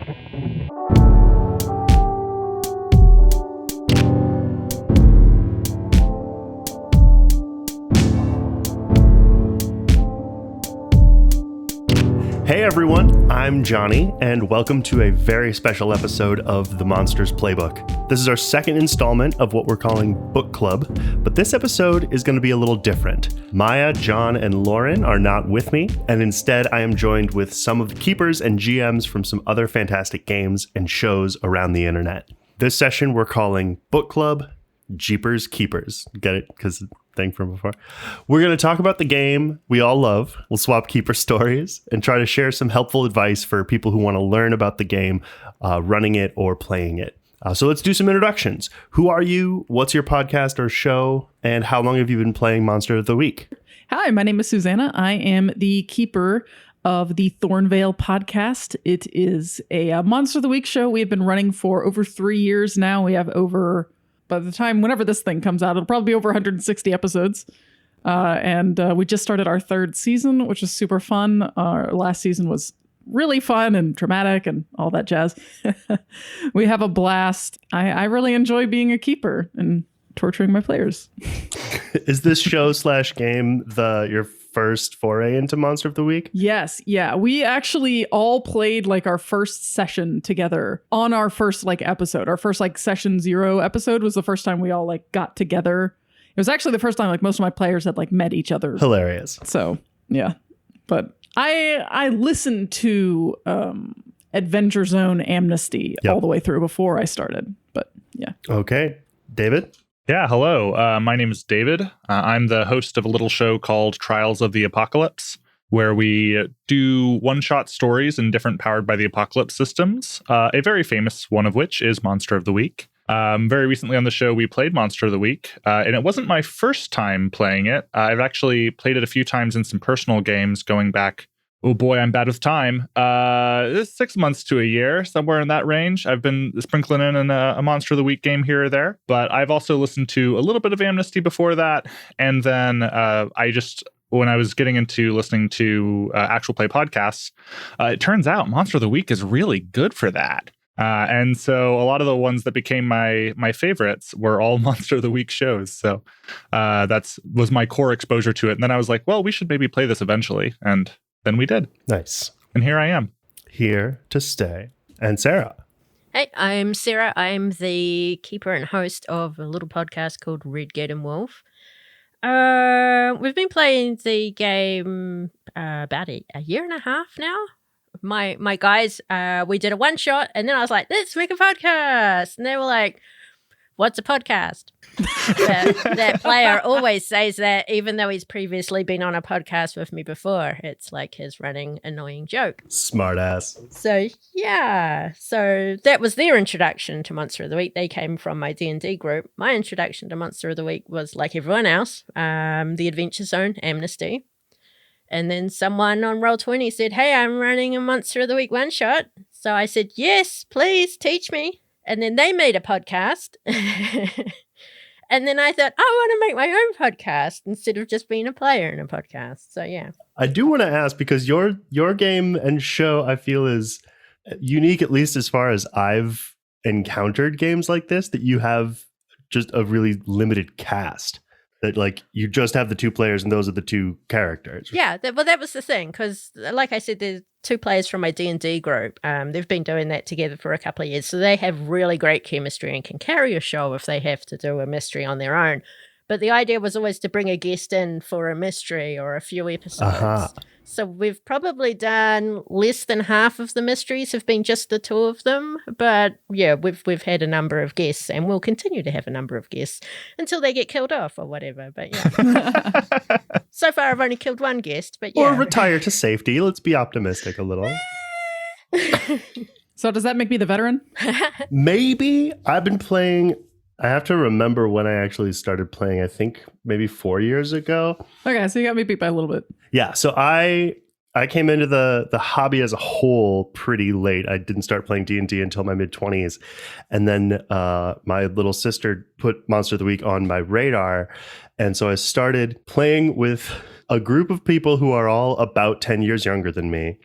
Hey everyone, I'm Jonny, and welcome to a very special episode of The Monsters Playbook. This is our second installment of what we're calling Book Club, but this episode is going to be a little different. Maya, John, and Lauren are not with me, and instead I am joined with some of the keepers and GMs from some other fantastic games and shows around the internet. This session we're calling Book Club Jeepers Keepers. Get it? Because thing from before. We're going to talk about the game we all love. We'll swap keeper stories and try to share some helpful advice for people who want to learn about the game, running it or playing it. So let's do some introductions. Who are you? What's your podcast or show? And how long have you been playing Monster of the Week? Hi, my name is Susannah. I am the keeper of the Thornvale podcast. It is a Monster of the Week show we have been running for over 3 years now. We have over... By the time, whenever this thing comes out, it'll probably be over 160 episodes. And we just started our third season, which is super fun. Our last season was really fun and dramatic and all that jazz. We have a blast. I really enjoy being a keeper and torturing my players. Is this show / game your first foray into Monster of the Week? Yes. Yeah. We actually all played like our first session together on our first episode. Our first session 0 episode was the first time we all got together. It was actually the first time most of my players had met each other. Hilarious. So yeah. But I listened to Adventure Zone Amnesty all the way through before I started. But yeah. Okay. David? Yeah, hello. My name is David. I'm the host of a little show called Trials of the Apocalypse, where we do one-shot stories in different Powered by the Apocalypse systems, a very famous one of which is Monster of the Week. Very recently on the show, we played Monster of the Week, and it wasn't my first time playing it. I've actually played it a few times in some personal games going back. Oh boy, I'm bad with time. 6 months to a year, somewhere in that range. I've been sprinkling in a Monster of the Week game here or there. But I've also listened to a little bit of Amnesty before that. And then when I was getting into listening to actual play podcasts, it turns out Monster of the Week is really good for that. And so a lot of the ones that became my favorites were all Monster of the Week shows. So that was my core exposure to it. And then I was like, well, we should maybe play this eventually. And then we did. Nice. And here I am. Here to stay. And Sarah. Hey, I'm Sarah. I'm the keeper and host of a little podcast called Redgate Wolf. We've been playing the game about a year and a half now. My guys, we did a one shot and then I was like, let's make a podcast. And they were like, what's a podcast? That player always says that, even though he's previously been on a podcast with me before. It's like his running annoying joke. Smart ass. So, yeah. So that was their introduction to Monster of the Week. They came from my D&D group. My introduction to Monster of the Week was like everyone else, the Adventure Zone Amnesty. And then someone on Roll20 said, hey, I'm running a Monster of the Week one-shot. So I said, yes, please teach me. And then they made a podcast. And then I thought, I want to make my own podcast instead of just being a player in a podcast. So, yeah. I do want to ask, because your game and show, I feel, is unique, at least as far as I've encountered games like this, that you have just a really limited cast. That you just have the 2 players and those are the 2 characters. Yeah, that was the thing, because like I said, there's 2 players from my D&D group. They've been doing that together for a couple of years, so they have really great chemistry and can carry a show if they have to do a mystery on their own. But the idea was always to bring a guest in for a mystery or a few episodes. Uh-huh. So we've probably done less than half of the mysteries have been just the 2 of them. But yeah, we've had a number of guests and we'll continue to have a number of guests until they get killed off or whatever. But yeah. So far I've only killed 1 guest, but yeah. Or retire to safety. Let's be optimistic a little. So does that make me the veteran? Maybe. I've been playing... I have to remember when I actually started playing, I think maybe 4 years ago. Okay, so you got me beat by a little bit. Yeah, so I came into the hobby as a whole pretty late. I didn't start playing D&D until my mid-20s. And then my little sister put Monster of the Week on my radar. And so I started playing with a group of people who are all about 10 years younger than me.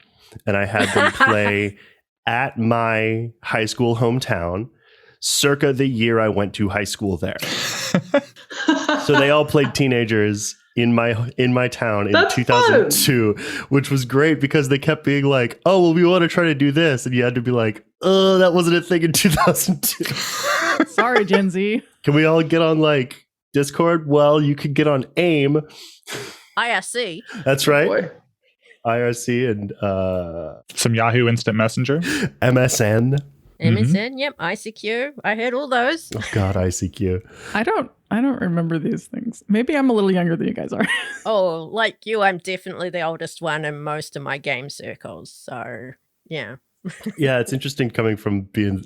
And I had them play at my high school hometown, circa the year I went to high school there. So they all played teenagers in my town in That's 2002, which was great because they kept being like, "Oh, well, we want to try to do this," and you had to be like, "Oh, that wasn't a thing in 2002." Sorry, Gen Z. Can we all get on like Discord? Well, you could get on AIM. IRC. That's right. Boy. IRC and Some Yahoo Instant Messenger. MSN. MSN, yep, ICQ. I heard all those. Oh God, ICQ. I don't remember these things. Maybe I'm a little younger than you guys are. Oh, like you, I'm definitely the oldest one in most of my game circles. So, yeah. Yeah, it's interesting coming from being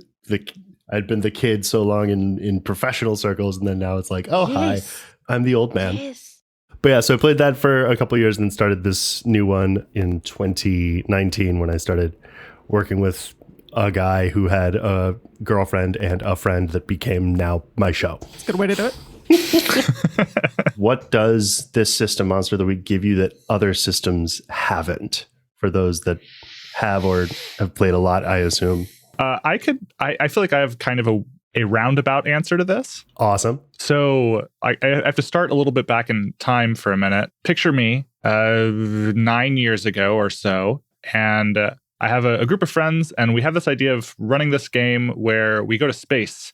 I'd been the kid so long in professional circles, and then now it's like, oh, Yes. hi, I'm the old man. Yes. But yeah, so I played that for a couple of years and then started this new one in 2019 when I started working with a guy who had a girlfriend and a friend that became now my show. It's a good way to do it. What does this system, Monster of the Week, give you that other systems haven't? For those that have or have played a lot, I assume. I feel like I have kind of a roundabout answer to this. Awesome. So I have to start a little bit back in time for a minute. Picture me 9 years ago or so, and I have a group of friends, and we have this idea of running this game where we go to space,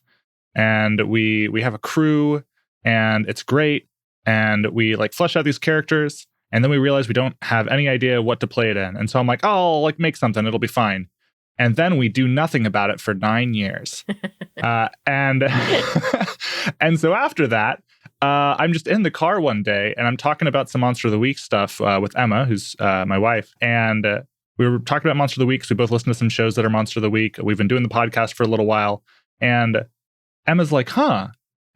and we have a crew, and it's great, and we like flesh out these characters, and then we realize we don't have any idea what to play it in, and so I'm like, oh, I'll like make something, it'll be fine. And then we do nothing about it for 9 years. And so after that, I'm just in the car one day and I'm talking about some Monster of the Week stuff with Emma, who's my wife. And we were talking about Monster of the Week. So we both listen to some shows that are Monster of the Week. We've been doing the podcast for a little while. And Emma's like,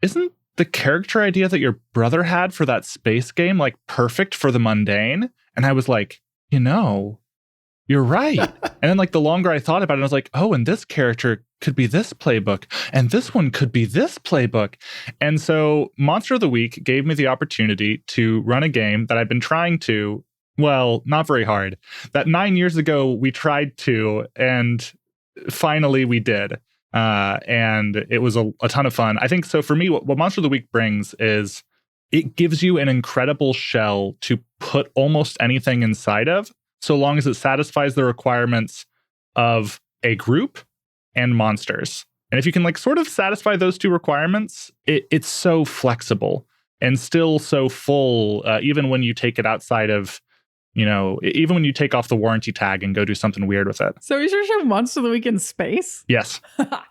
isn't the character idea that your brother had for that space game like perfect for the mundane? And I was like, you're right. And then like the longer I thought about it, I was like, oh, and this character could be this playbook, and this one could be this playbook. And so Monster of the Week gave me the opportunity to run a game that I've been trying to, well, not very hard, that 9 years ago we tried to, and finally we did. And it was a ton of fun. I think so for me, what Monster of the Week brings is it gives you an incredible shell to put almost anything inside of, so long as it satisfies the requirements of a group and monsters. And if you can like sort of satisfy those two requirements, it's so flexible and still so full, even when you take it outside of, even when you take off the warranty tag and go do something weird with it. So is your show Monster of the Week in space? Yes.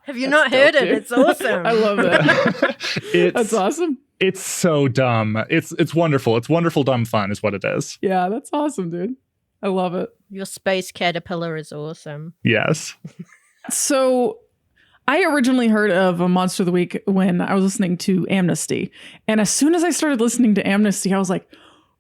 Have you not heard it? It's awesome. I love that. That's awesome. It's so dumb. It's wonderful. It's wonderful, dumb fun is what it is. Yeah, that's awesome, dude. I love it. Your space caterpillar is awesome. Yes. So I originally heard of a Monster of the Week when I was listening to Amnesty. And as soon as I started listening to Amnesty, I was like,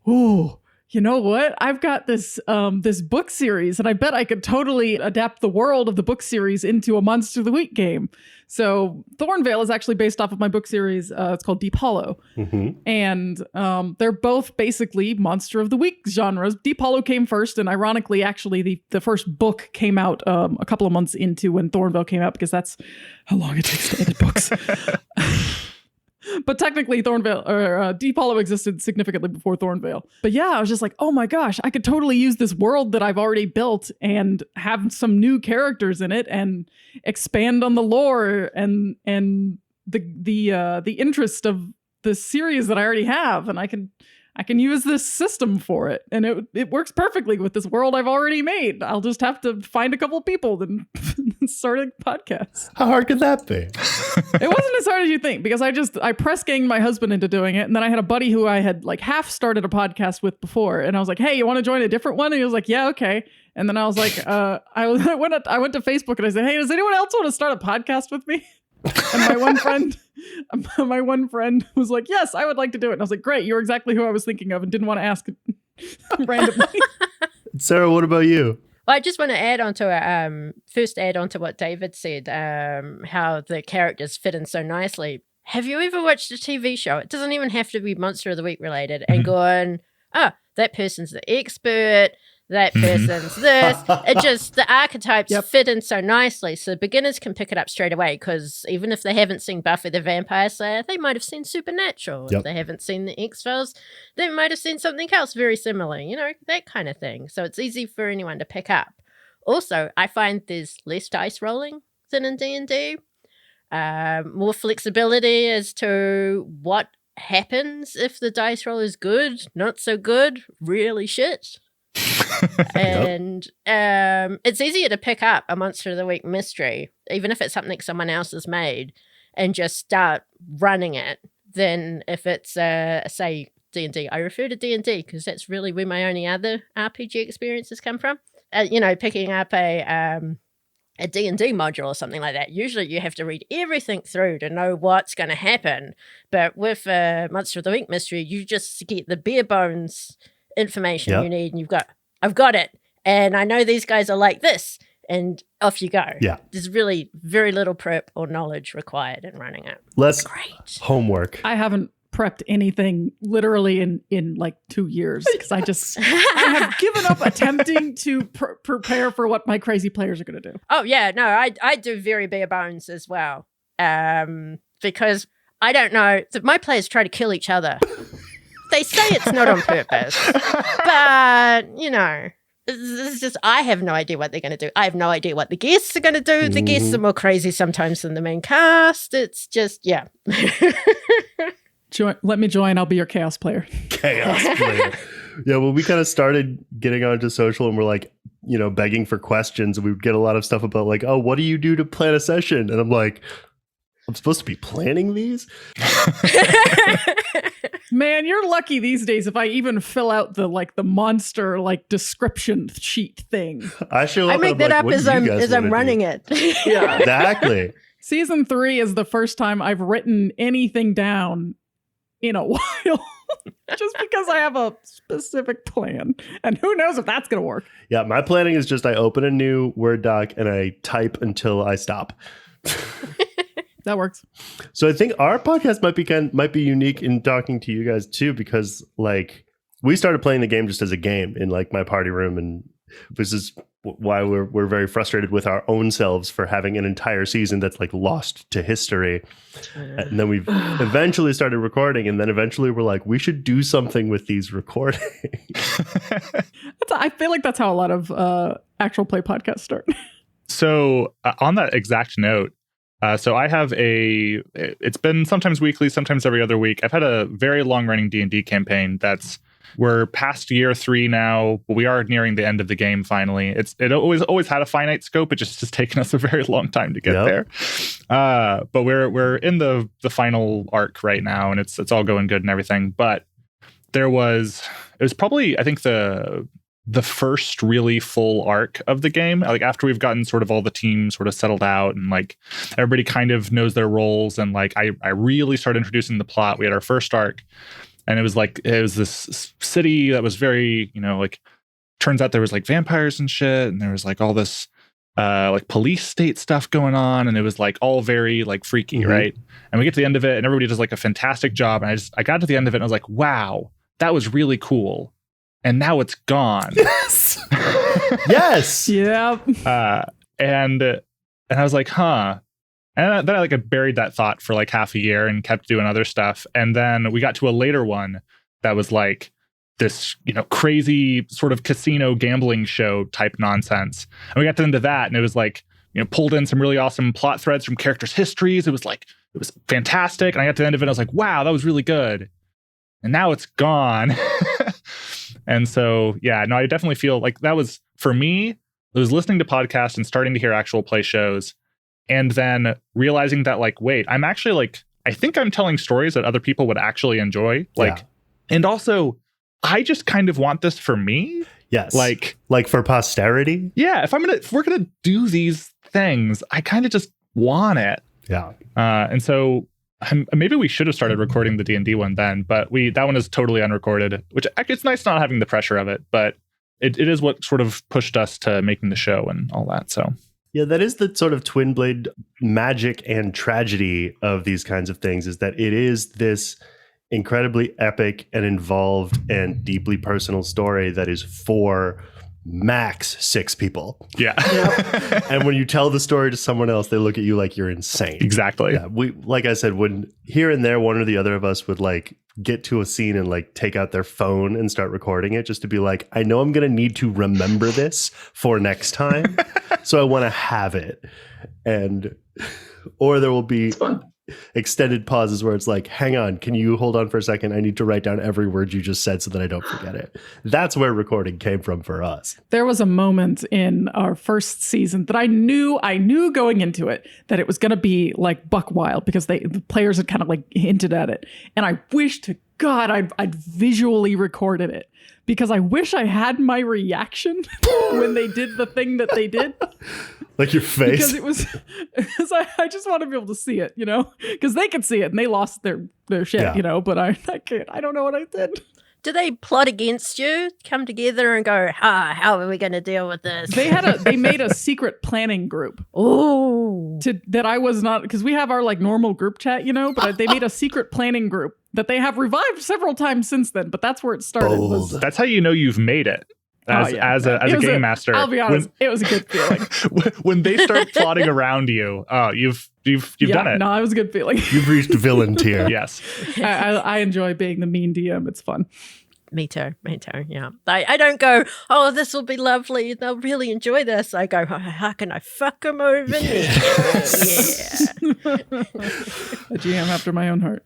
ooh, you know what? I've got this this book series, and I bet I could totally adapt the world of the book series into a Monster of the Week game. So Thornvale is actually based off of my book series. It's called Deep Hollow. Mm-hmm. And they're both basically Monster of the Week genres. Deep Hollow came first, and ironically, actually, the first book came out a couple of months into when Thornvale came out, because that's how long it takes to edit books. But technically, Thornvale or Deep Hollow existed significantly before Thornvale. But yeah, I was just like, oh my gosh, I could totally use this world that I've already built and have some new characters in it and expand on the lore and the interest of the series that I already have, and I can use this system for it, and it works perfectly with this world I've already made. I'll just have to find a couple of people and start a podcast. How hard could that be? It wasn't as hard as you think, because I press ganged my husband into doing it, and then I had a buddy who I had like half started a podcast with before, and I was like, hey, you want to join a different one? And he was like, yeah, okay. And then I was like, I went to Facebook and I said, hey, does anyone else want to start a podcast with me? And my one friend was like, yes, I would like to do it. And I was like, great, you're exactly who I was thinking of and didn't want to ask randomly. Sarah, what about you? Well, I just want to add on to what David said, how the characters fit in so nicely. Have you ever watched a TV show? It doesn't even have to be Monster of the Week related, and gone, that person's the expert, that person's this. It just, the archetypes fit in so nicely. So beginners can pick it up straight away, because even if they haven't seen Buffy the Vampire Slayer, they might have seen Supernatural. If they haven't seen the X-Files, they might have seen something else very similar, that kind of thing. So it's easy for anyone to pick up. Also, I find there's less dice rolling than in D&D. More flexibility as to what happens if the dice roll is good, not so good, really shit. And it's easier to pick up a Monster of the Week mystery, even if it's something someone else has made, and just start running it, than if it's, say, D&D. I refer to D&D because that's really where my only other RPG experiences come from. Picking up a D&D module or something like that. Usually you have to read everything through to know what's going to happen. But with a Monster of the Week mystery, you just get the bare bones information you need, and I've got it. And I know these guys are like this, and off you go. Yeah. There's really very little prep or knowledge required in running it. Less great homework. I haven't prepped anything literally in like 2 years, because I have given up attempting to prepare for what my crazy players are going to do. Oh yeah, no, I do very bare bones as well, because I don't know, my players try to kill each other. They say it's not on purpose, but it's just, I have no idea what they're going to do. I have no idea what the guests are going to do. The guests are more crazy sometimes than the main cast. It's just, yeah. Let me join. I'll be your chaos player. Chaos player. Yeah, well, we kind of started getting onto social, and we're like, begging for questions. And we would get a lot of stuff about like, oh, what do you do to plan a session? And I'm like, I'm supposed to be planning these? Man, you're lucky these days if I even fill out the monster description sheet thing. I make that up as I'm running it. Yeah. Exactly. Season 3 is the first time I've written anything down in a while. Just because I have a specific plan. And who knows if that's going to work. Yeah, my planning is just I open a new Word doc and I type until I stop. That works. So I think our podcast might be unique in talking to you guys too, because we started playing the game just as a game in my party room, and this is why we're very frustrated with our own selves for having an entire season that's lost to history. And then we've eventually started recording, and then eventually we're like, we should do something with these recordings. I feel like that's how a lot of actual play podcasts start. So on that exact note, so I have it's been sometimes weekly, sometimes every other week. I've had a very long running D&D campaign we're past year 3 now. We are nearing the end of the game finally. It always had a finite scope. It just has taken us a very long time to get there. But we're in the final arc right now, and it's all going good and everything. But it was probably, I think, the first really full arc of the game. After we've gotten sort of all the teams sort of settled out, and everybody kind of knows their roles, and I really started introducing the plot. We had our first arc. And it was this city that was very, turns out there was vampires and shit. And there was all this police state stuff going on. And it was all very freaky, right? And we get to the end of it, and everybody does a fantastic job. And I got to the end of it, and I was like, wow, that was really cool. And now it's gone. Yes. Yes. Yeah. And I was like, huh. And then I buried that thought for half a year and kept doing other stuff. And then we got to a later one that was this, crazy sort of casino gambling show type nonsense. And we got into that, and it was pulled in some really awesome plot threads from characters' histories. It was it was fantastic. And I got to the end of it, and I was like, wow, that was really good. And now it's gone. And so, yeah, no, I definitely feel that was, for me, it was listening to podcasts and starting to hear actual play shows. And then realizing that, wait, I'm actually I think I'm telling stories that other people would actually enjoy. And also, I just kind of want this for me. Yes. For posterity. Yeah. If we're gonna do these things, I kind of just want it. Yeah. And so maybe we should have started recording the D&D one then, but that one is totally unrecorded, which it's nice not having the pressure of it, but it is what sort of pushed us to making the show and all that. So. Yeah, that is the sort of twin blade magic and tragedy of these kinds of things, is that it is this incredibly epic and involved and deeply personal story that is for max 6 people. Yeah. And when you tell the story to someone else, they look at you like you're insane. Exactly. Yeah, we, like I said, when here and there, one or the other of us would like get to a scene and like take out their phone and start recording it just to be like, I know I'm going to need to remember this for next time. So I want to have it. And, or there will be extended pauses where it's like, hang on, can you hold on for a second? I need to write down every word you just said so that I don't forget it. That's where recording came from for us. There was a moment in our first season that I knew going into it that it was going to be like buck wild because the players had kind of like hinted at it. And I wish to God I'd visually recorded it because I wish I had my reaction when they did the thing that they did. Like your face? Because I just want to be able to see it, because they could see it and they lost their shit, but I can't. I don't know what I did. Do they plot against you, come together and go, how are we going to deal with this? They made a secret planning group. Oh, that I was not, because we have our like normal group chat, but they made a secret planning group that they have revived several times since then. But that's where it started. That's how you know you've made it. As a game master, I'll be honest, it was a good feeling. When they start plotting around you, you've done it. No, it was a good feeling. You've reached villain tier. Yes, I enjoy being the mean DM. It's fun. Me too. Yeah, I don't go, oh, this will be lovely. They'll really enjoy this. I go, how can I fuck them over? Yes. Yeah. A GM after my own heart.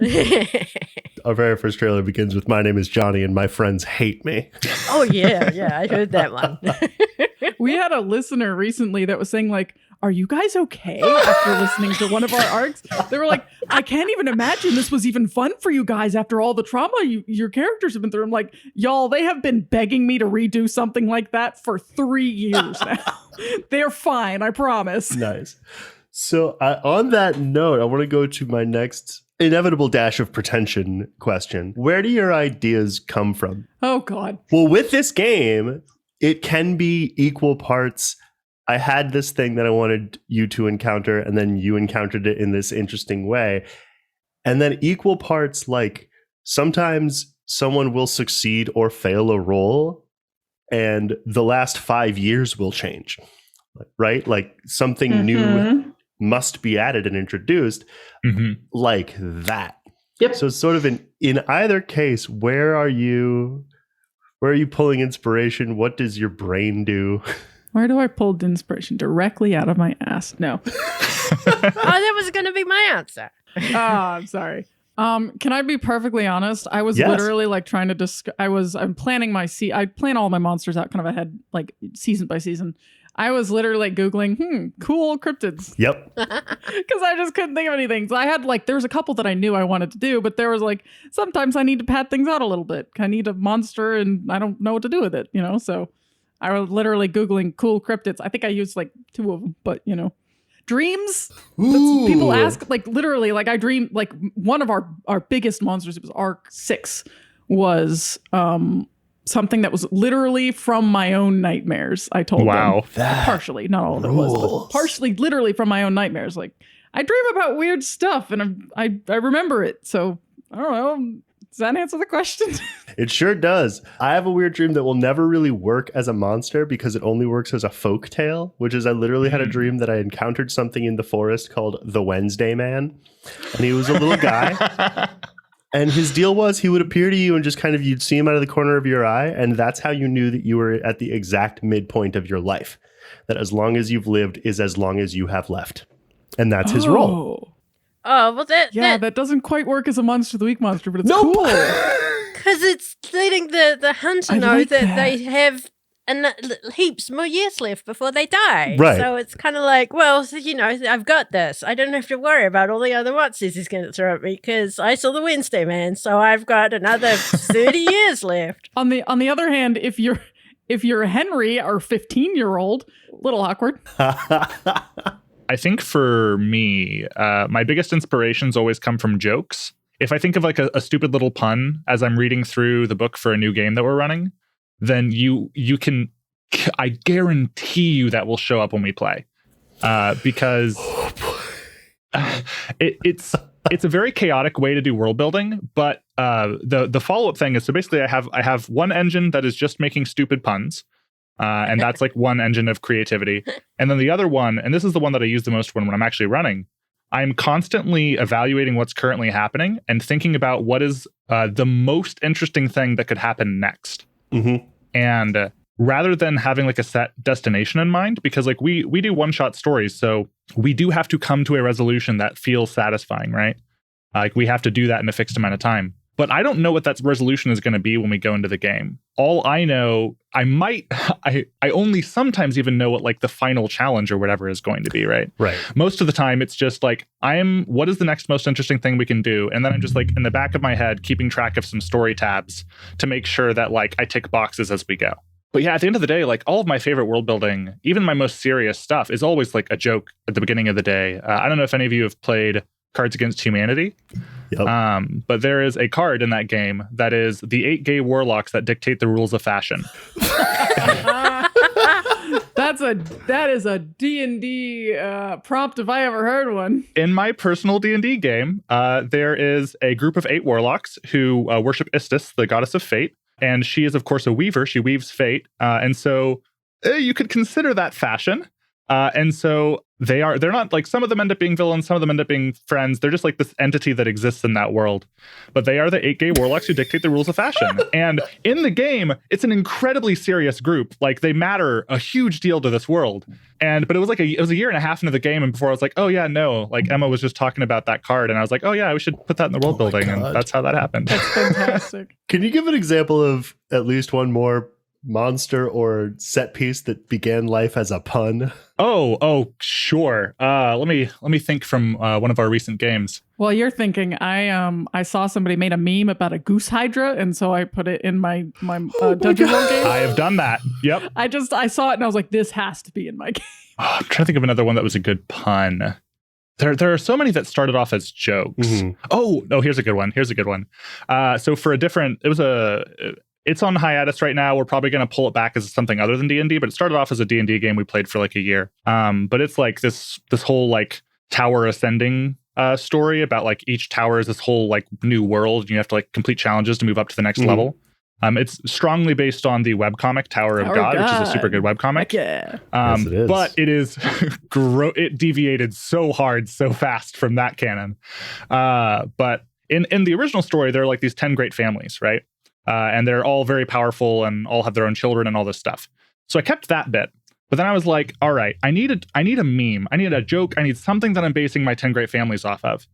Our very first trailer begins with "My name is Jonny and my friends hate me." Oh yeah, I heard that one. We had a listener recently that was saying like, are you guys okay after listening to one of our arcs? They were like, I can't even imagine this was even fun for you guys after all the trauma your characters have been through. I'm like, y'all, they have been begging me to redo something like that for 3 years now. They're fine, I promise. Nice. So on that note, I want to go to my next inevitable dash of pretension question. Where do your ideas come from? Oh, God. Well, with this game, it can be equal parts. I had this thing that I wanted you to encounter, and then you encountered it in this interesting way. And then equal parts, like sometimes someone will succeed or fail a roll, and the last 5 years will change, right? Like something new must be added and introduced like that. Yep. So it's sort of in either case, where are you pulling inspiration? What does your brain do? Where do I pull the inspiration? Directly out of my ass. No. That was going to be my answer. I'm sorry. Can I be perfectly honest? I was literally like trying to I'm planning I plan all my monsters out kind of ahead, like season by season. I was literally like Googling, cool cryptids. Yep. Because I just couldn't think of anything. So I had there was a couple that I knew I wanted to do, but there was like, sometimes I need to pad things out a little bit. I need a monster and I don't know what to do with it, So I was literally Googling cool cryptids. I think I used like 2 of them, but dreams. People ask, like literally, like I dream, like one of our biggest monsters, it was Arc 6, was something that was literally from my own nightmares. I told them. Partially, not all of it was, but partially literally from my own nightmares. Like I dream about weird stuff and I remember it. So I don't know. Does that answer the question? It sure does. I have a weird dream that will never really work as a monster because it only works as a folk tale, which is I literally had a dream that I encountered something in the forest called the Wednesday Man. And he was a little guy. And his deal was he would appear to you and just kind of, you'd see him out of the corner of your eye. And that's how you knew that you were at the exact midpoint of your life. That as long as you've lived is as long as you have left. And that's his role. Oh, well, that doesn't quite work as a Monster of the Week monster, but it's cool. Because it's letting the hunter know that they have heaps more years left before they die. Right. So it's kind of like, well, I've got this. I don't have to worry about all the other monsters he's going to throw at me because I saw the Wednesday Man, so I've got another 30 years left. On the other hand, if you're Henry, our 15-year-old, little awkward. I think for me, my biggest inspirations always come from jokes. If I think of like a stupid little pun as I'm reading through the book for a new game that we're running, then you can, I guarantee you that will show up when we play. Because it's a very chaotic way to do world building, but the follow-up thing is, so basically I have one engine that is just making stupid puns. And that's like one engine of creativity. And then the other one, and this is the one that I use the most when I'm actually running, I'm constantly evaluating what's currently happening and thinking about what is the most interesting thing that could happen next. Mm-hmm. And rather than having like a set destination in mind, because like we do one-shot stories, so we do have to come to a resolution that feels satisfying, right? Like we have to do that in a fixed amount of time. But I don't know what that resolution is going to be when we go into the game. All I know, I only sometimes even know what like the final challenge or whatever is going to be, right? Right. Most of the time, it's just like, what is the next most interesting thing we can do? And then I'm just like in the back of my head, keeping track of some story tabs to make sure that like I tick boxes as we go. But yeah, at the end of the day, like all of my favorite world building, even my most serious stuff, is always like a joke at the beginning of the day. I don't know if any of you have played Cards Against Humanity. Yep. But there is a card in that game that is the 8 gay warlocks that dictate the rules of fashion. That is a D&D prompt if I ever heard one. In my personal D&D game, there is a group of 8 warlocks who worship Istis, the goddess of fate. And she is, of course, a weaver. She weaves fate. And so you could consider that fashion. And so they're not like, some of them end up being villains, some of them end up being friends. They're just like this entity that exists in that world. But they are the 8 gay warlocks who dictate the rules of fashion. And in the game, it's an incredibly serious group. Like they matter a huge deal to this world. But it was a year and a half into the game, and before I was like, oh yeah, no, like Emma was just talking about that card, and I was like, oh yeah, we should put that in the world building, and that's how that happened. That's fantastic. Can you give an example of at least one more monster or set piece that began life as a pun? Oh, sure. Let me think from one of our recent games. Well, you're thinking, I saw somebody made a meme about a goose hydra, and so I put it in my Dungeon World game. I have done that. Yep. I saw it and I was like, this has to be in my game. I'm trying to think of another one that was a good pun. There are so many that started off as jokes. Mm-hmm. Oh, no, here's a good one. So for it's on hiatus right now. We're probably going to pull it back as something other than D&D, but it started off as a D&D game we played for like a year. But it's like this whole like tower ascending story about like each tower is this whole like new world, and you have to like complete challenges to move up to the next level. It's strongly based on the webcomic Tower of God, which is a super good webcomic. Yeah. Yes, it is. But it is it deviated so hard, so fast from that canon. But in the original story, there are like these 10 great families, right? And they're all very powerful and all have their own children and all this stuff. So I kept that bit. But then I was like, all right, I need a meme. I need a joke. I need something that I'm basing my 10 great families off of.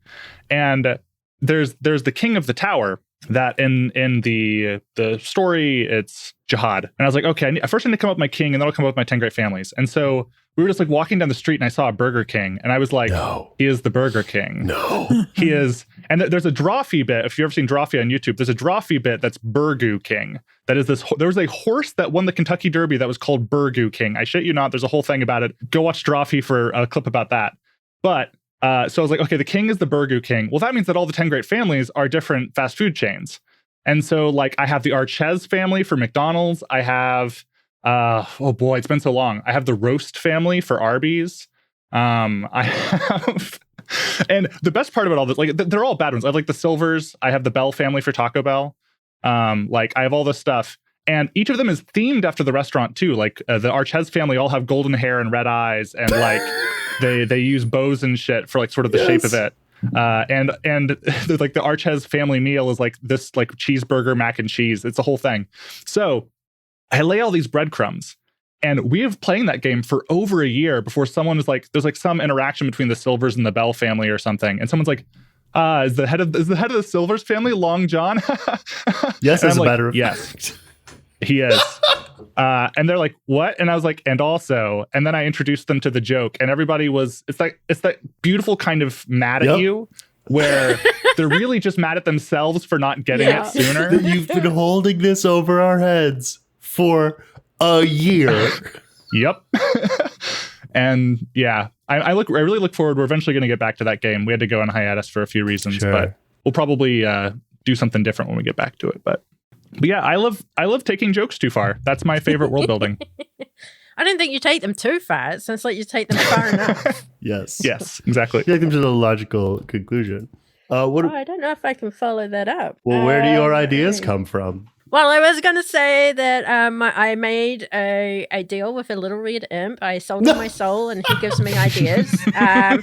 And there's the king of the tower that in the story, it's Jihad. And I was like, okay, first I need to come up with my king, and then I'll come up with my 10 great families. And so we were just like walking down the street, and I saw a Burger King, and I was like, no. He is the Burger King. No. He is. And there's a Drawfee bit. If you've ever seen Drawfee on YouTube, there's a Drawfee bit that's Burgoo King. That is this. There was a horse that won the Kentucky Derby that was called Burgoo King. I shit you not. There's a whole thing about it. Go watch Drawfee for a clip about that. But so I was like, okay, the king is the Burgoo King. Well, that means that all the 10 great families are different fast food chains. And so like I have the Archez family for McDonald's. I have, oh boy, it's been so long. I have the Roast family for Arby's. I have, and the best part about all this, like they're all bad ones. I have like the Silvers. I have the Bell family for Taco Bell. Like I have all this stuff. And each of them is themed after the restaurant too. Like the Archez family all have golden hair and red eyes, and like they use bows and shit for like sort of the shape of it. And like the Archez family meal is like this like cheeseburger mac and cheese. It's a whole thing. So I lay all these breadcrumbs, and we have playing that game for over a year before someone was like, there's like some interaction between the Silvers and the Bell family or something, and someone's like, is the head of the Silvers family Long John? Yes, as a matter of yes. He is. And they're like, what? And I was like, and also, and then I introduced them to the joke, and everybody was, it's that beautiful kind of mad at you, where they're really just mad at themselves for not getting it sooner. You've been holding this over our heads for a year. Yep. And yeah, I really look forward. We're eventually going to get back to that game. We had to go on hiatus for a few reasons, but we'll probably do something different when we get back to it. But yeah, I love taking jokes too far. That's my favorite world building. I don't think you take them too far. It sounds like you take them far enough. Yes, exactly. You take them to the logical conclusion. I don't know if I can follow that up. Well, where do your ideas come from? Well, I was going to say that I made a deal with a little red imp. I sold him my soul, and he gives me ideas.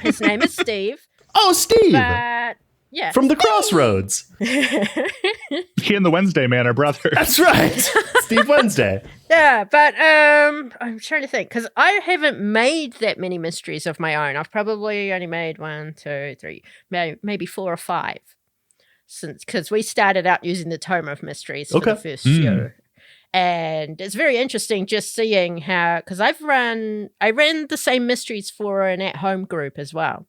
His name is Steve. Oh, Steve! But, yeah. From the Crossroads. He and the Wednesday Man are brothers. That's right. Steve Wednesday. Yeah, but I'm trying to think, because I haven't made that many mysteries of my own. I've probably only made 1, 2, 3, maybe 4 or 5. Because we started out using the Tome of Mysteries for the first show. And it's very interesting just seeing how, because I ran the same mysteries for an at-home group as well.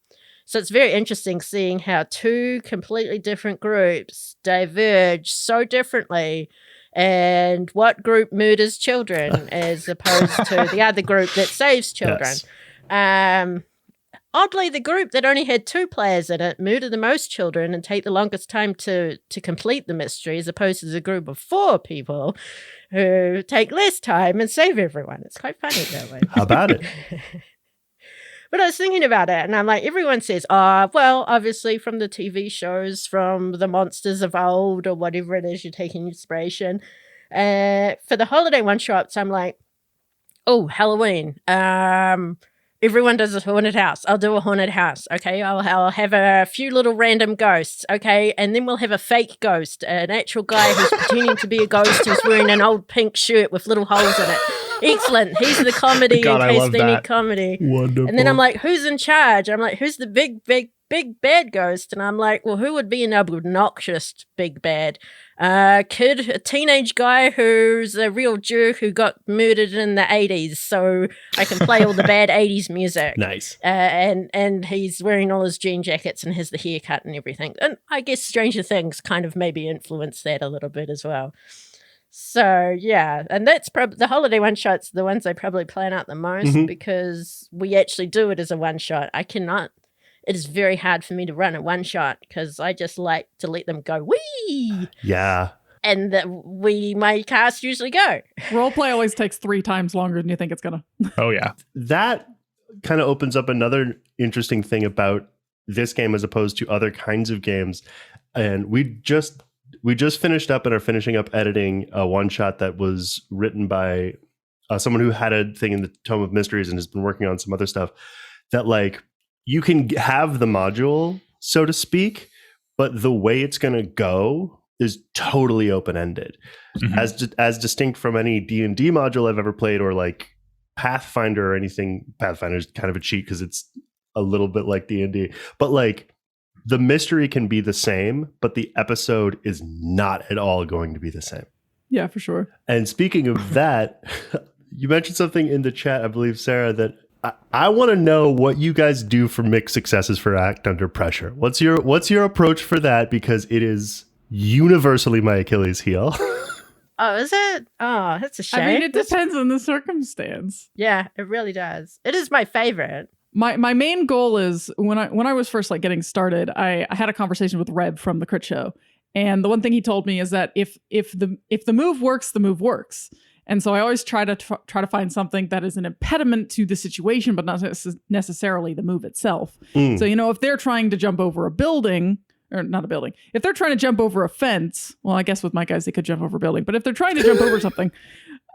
So it's very interesting seeing how 2 completely different groups diverge so differently, and what group murders children as opposed to the other group that saves children. Yes. Oddly, the group that only had 2 players in it murder the most children and take the longest time to complete the mystery, as opposed to the group of 4 people who take less time and save everyone. It's quite funny that way. How about it? But I was thinking about it, and I'm like, everyone says, well, obviously from the TV shows, from the monsters of old, or whatever it is you're taking inspiration. For the holiday one-shots, I'm like, oh, Halloween. Everyone does a haunted house. I'll do a haunted house, okay? I'll have a few little random ghosts, okay? And then we'll have a fake ghost, an actual guy who's pretending to be a ghost who's wearing an old pink shirt with little holes in it. Excellent. He's the comedy God, in case they need comedy. Wonderful. And then I'm like, who's in charge? I'm like, who's the big bad ghost? And I'm like, well, who would be an obnoxious big bad? Kid, a teenage guy who's a real jerk who got murdered in the 80s, so I can play all the bad 80s music. Nice. And he's wearing all his jean jackets and has the haircut and everything. And I guess Stranger Things kind of maybe influenced that a little bit as well. So, yeah, and that's probably the holiday one-shots, the ones I probably plan out the most, because we actually do it as a one-shot. It is very hard for me to run a one-shot because I just like to let them go, wee! Yeah. And my cast usually go. Roleplay always takes 3 times longer than you think it's going to. Oh, yeah. That kind of opens up another interesting thing about this game as opposed to other kinds of games. And we just finished up and are finishing up editing a one-shot that was written by someone who had a thing in the Tome of Mysteries and has been working on some other stuff that, like, you can have the module, so to speak, but the way it's going to go is totally open-ended. As distinct from any D&D module I've ever played, or like Pathfinder or anything. Pathfinder is kind of a cheat because it's a little bit like D&D, but like, the mystery can be the same, but the episode is not at all going to be the same. Yeah, for sure. And speaking of that, you mentioned something in the chat, I believe, Sarah, that I want to know what you guys do for mixed successes for Act Under Pressure. What's your approach for that? Because it is universally my Achilles heel. Oh, is it? Oh, that's a shame. I mean, it depends on the circumstance. Yeah, it really does. It is my favorite. My main goal is when I was first like getting started, I had a conversation with Reb from the Crit Show, and the one thing he told me is that if the move works, the move works. And so I always try to find something that is an impediment to the situation, but not necessarily the move itself. So, if they're trying to jump over a building, or not a building, if they're trying to jump over a fence, well, I guess with my guys, they could jump over a building. But if they're trying to jump over something,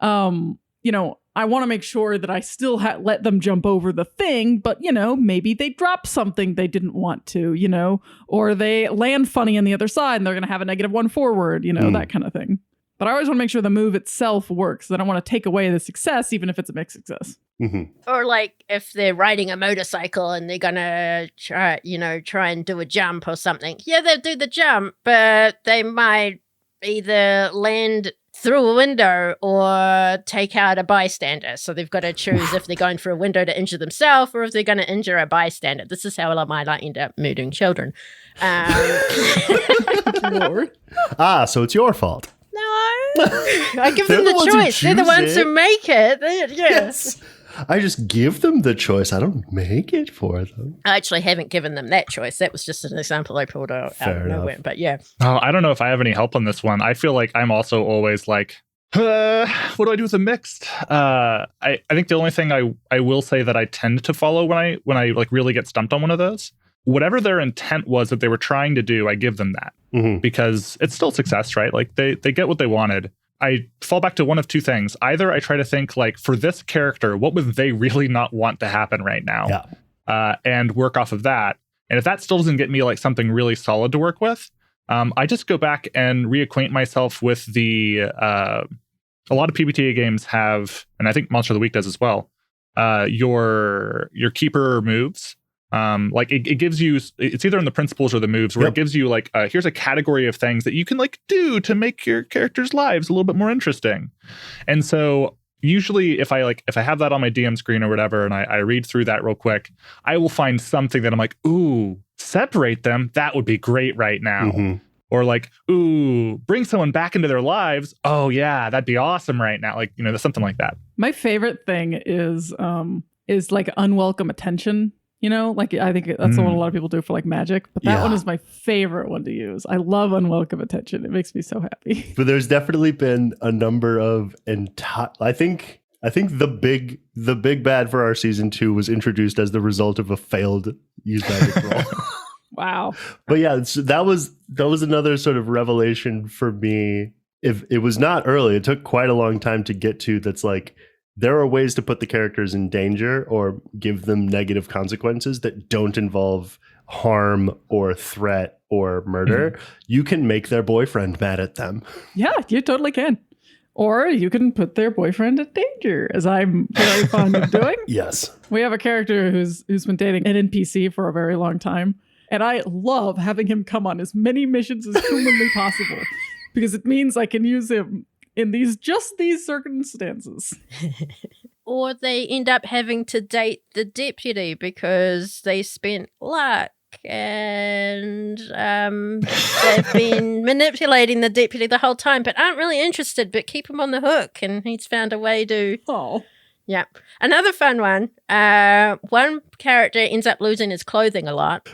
I want to make sure that I still let them jump over the thing, but, maybe they drop something they didn't want to, or they land funny on the other side and they're going to have a -1 forward, that kind of thing. But I always want to make sure the move itself works. I don't want to take away the success, even if it's a mixed success. Or like if they're riding a motorcycle and they're going to try and do a jump or something. Yeah, they'll do the jump, but they might either land through a window or take out a bystander. So they've got to choose if they're going for a window to injure themselves or if they're going to injure a bystander. This is how I might end up murdering children. Lord. So it's your fault. No, I give them the choice. They're the ones who make it. Yes. I just give them the choice. I don't make it for them. I actually haven't given them that choice. That was just an example I pulled out of nowhere. But yeah. Oh, I don't know if I have any help on this one. I feel like I'm also always like, what do I do with a mixed? I think the only thing I will say that I tend to follow when I like really get stumped on one of those whatever their intent was that they were trying to do, I give them that because it's still success, right? Like they get what they wanted. I fall back to one of two things. Either I try to think like for this character, what would they really not want to happen right now? And work off of that. And if that still doesn't get me like something really solid to work with, I just go back and reacquaint myself with the, a lot of PBTA games have, and I think Monster of the Week does as well, your keeper moves. Like it gives you, it's either in the principles or the moves where it gives you like, here's a category of things that you can like do to make your characters' lives a little bit more interesting. And so usually if I have that on my DM screen or whatever, and I read through that real quick, I will find something that I'm like, ooh, separate them. That would be great right now. Or like, ooh, bring someone back into their lives. Oh yeah, that'd be awesome right now. Like, something like that. My favorite thing is like unwelcome attention. Like I think that's what a lot of people do for like magic, but that one is my favorite one to use. I love unwelcome attention. It makes me so happy. But there's definitely been a number of I think the big bad for our season 2 was introduced as the result of a failed use magic roll. Wow. But yeah, that was another sort of revelation for me. If it was not early, it took quite a long time to get to. That's like, there are ways to put the characters in danger or give them negative consequences that don't involve harm or threat or murder. You can make their boyfriend mad at them. Yeah, you totally can. Or you can put their boyfriend in danger, as I'm very fond of doing. Yes. We have a character who's been dating an NPC for a very long time. And I love having him come on as many missions as humanly possible because it means I can use him in these circumstances. Or they end up having to date the deputy because they spent luck and they've been manipulating the deputy the whole time but aren't really interested, but keep him on the hook, and he's found a way to... Oh. Yeah. Another fun one. One character ends up losing his clothing a lot.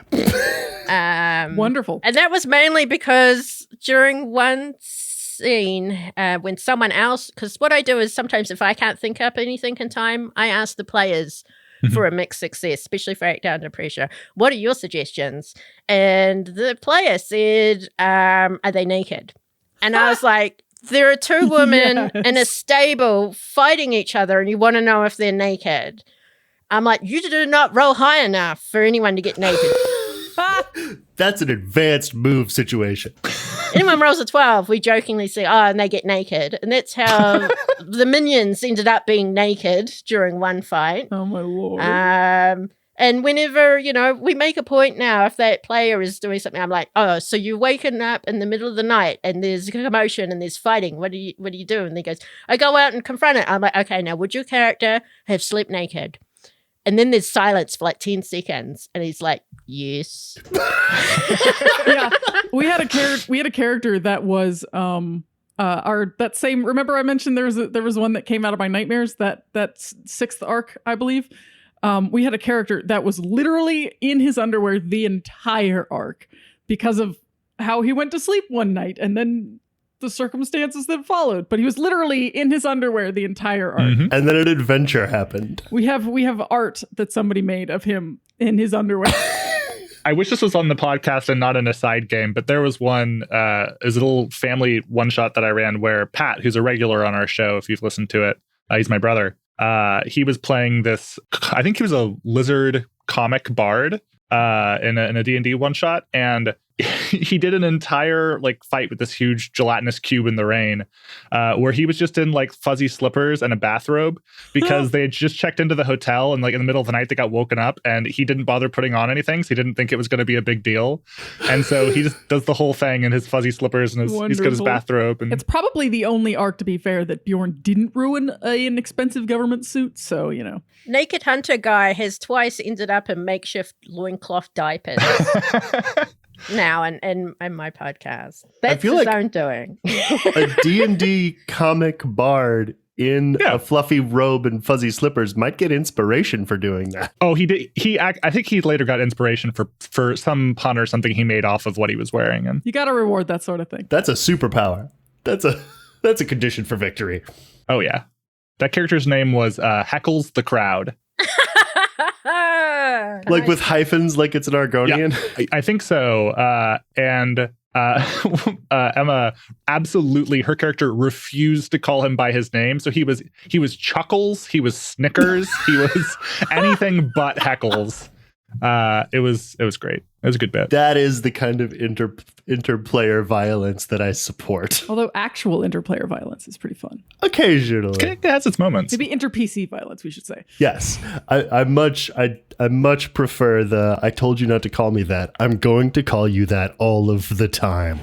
Wonderful. And that was mainly because during one scene, when someone else, because what I do is sometimes if I can't think up anything in time, I ask the players for a mixed success, especially for Act Under Pressure. What are your suggestions? And the player said, are they naked? And I was like, there are two women in a stable fighting each other and you want to know if they're naked. I'm like, you do not roll high enough for anyone to get naked. That's an advanced move situation. Anyone rolls a 12, we jokingly say, and they get naked. And that's how the minions ended up being naked during one fight. Oh, my Lord. And whenever, we make a point now, if that player is doing something, I'm like, oh, so you're waking up in the middle of the night and there's commotion and there's fighting. What do you do? And he goes, I go out and confront it. I'm like, okay, now would your character have slept naked? And then there's silence for like 10 seconds. And he's like, yes. Yeah. We had a character that was remember I mentioned there was one that came out of my nightmares, that 6th arc, I believe. We had a character that was literally in his underwear the entire arc because of how he went to sleep one night and then the circumstances that followed. But he was literally in his underwear the entire arc. And then an adventure happened. We have art that somebody made of him in his underwear. I wish this was on the podcast and not in a side game, but there was one, it was a little family one-shot that I ran where Pat, who's a regular on our show, if you've listened to it, he's my brother. He was playing this, I think he was a lizard comic bard in a D&D one-shot, and he did an entire fight with this huge gelatinous cube in the rain where he was just in fuzzy slippers and a bathrobe because they had just checked into the hotel and in the middle of the night they got woken up and he didn't bother putting on anything, so he didn't think it was going to be a big deal, and so he just does the whole thing in his fuzzy slippers and he's got his bathrobe. And it's probably the only arc, to be fair, that Bjorn didn't ruin an expensive government suit, so Naked Hunter guy has twice ended up in makeshift loincloth diapers. Now and my podcast. That's his own doing. A D&D comic bard in a fluffy robe and fuzzy slippers might get inspiration for doing that. Oh, he did. I think he later got inspiration for some pun or something he made off of what he was wearing. And you got to reward that sort of thing. That's a superpower. That's a condition for victory. Oh yeah, that character's name was Heckles the Crowd. Like with hyphens, like it's an Argonian? Yeah, I think so. And Emma absolutely, her character refused to call him by his name. So he was Chuckles, he was Snickers, he was anything but Heckles. It was great. It was a good bit. That is the kind of interplayer violence that I support. Although actual interplayer violence is pretty fun. Occasionally. It has its moments. Maybe inter-PC violence, we should say. Yes. I much prefer the I told you not to call me that. I'm going to call you that all of the time.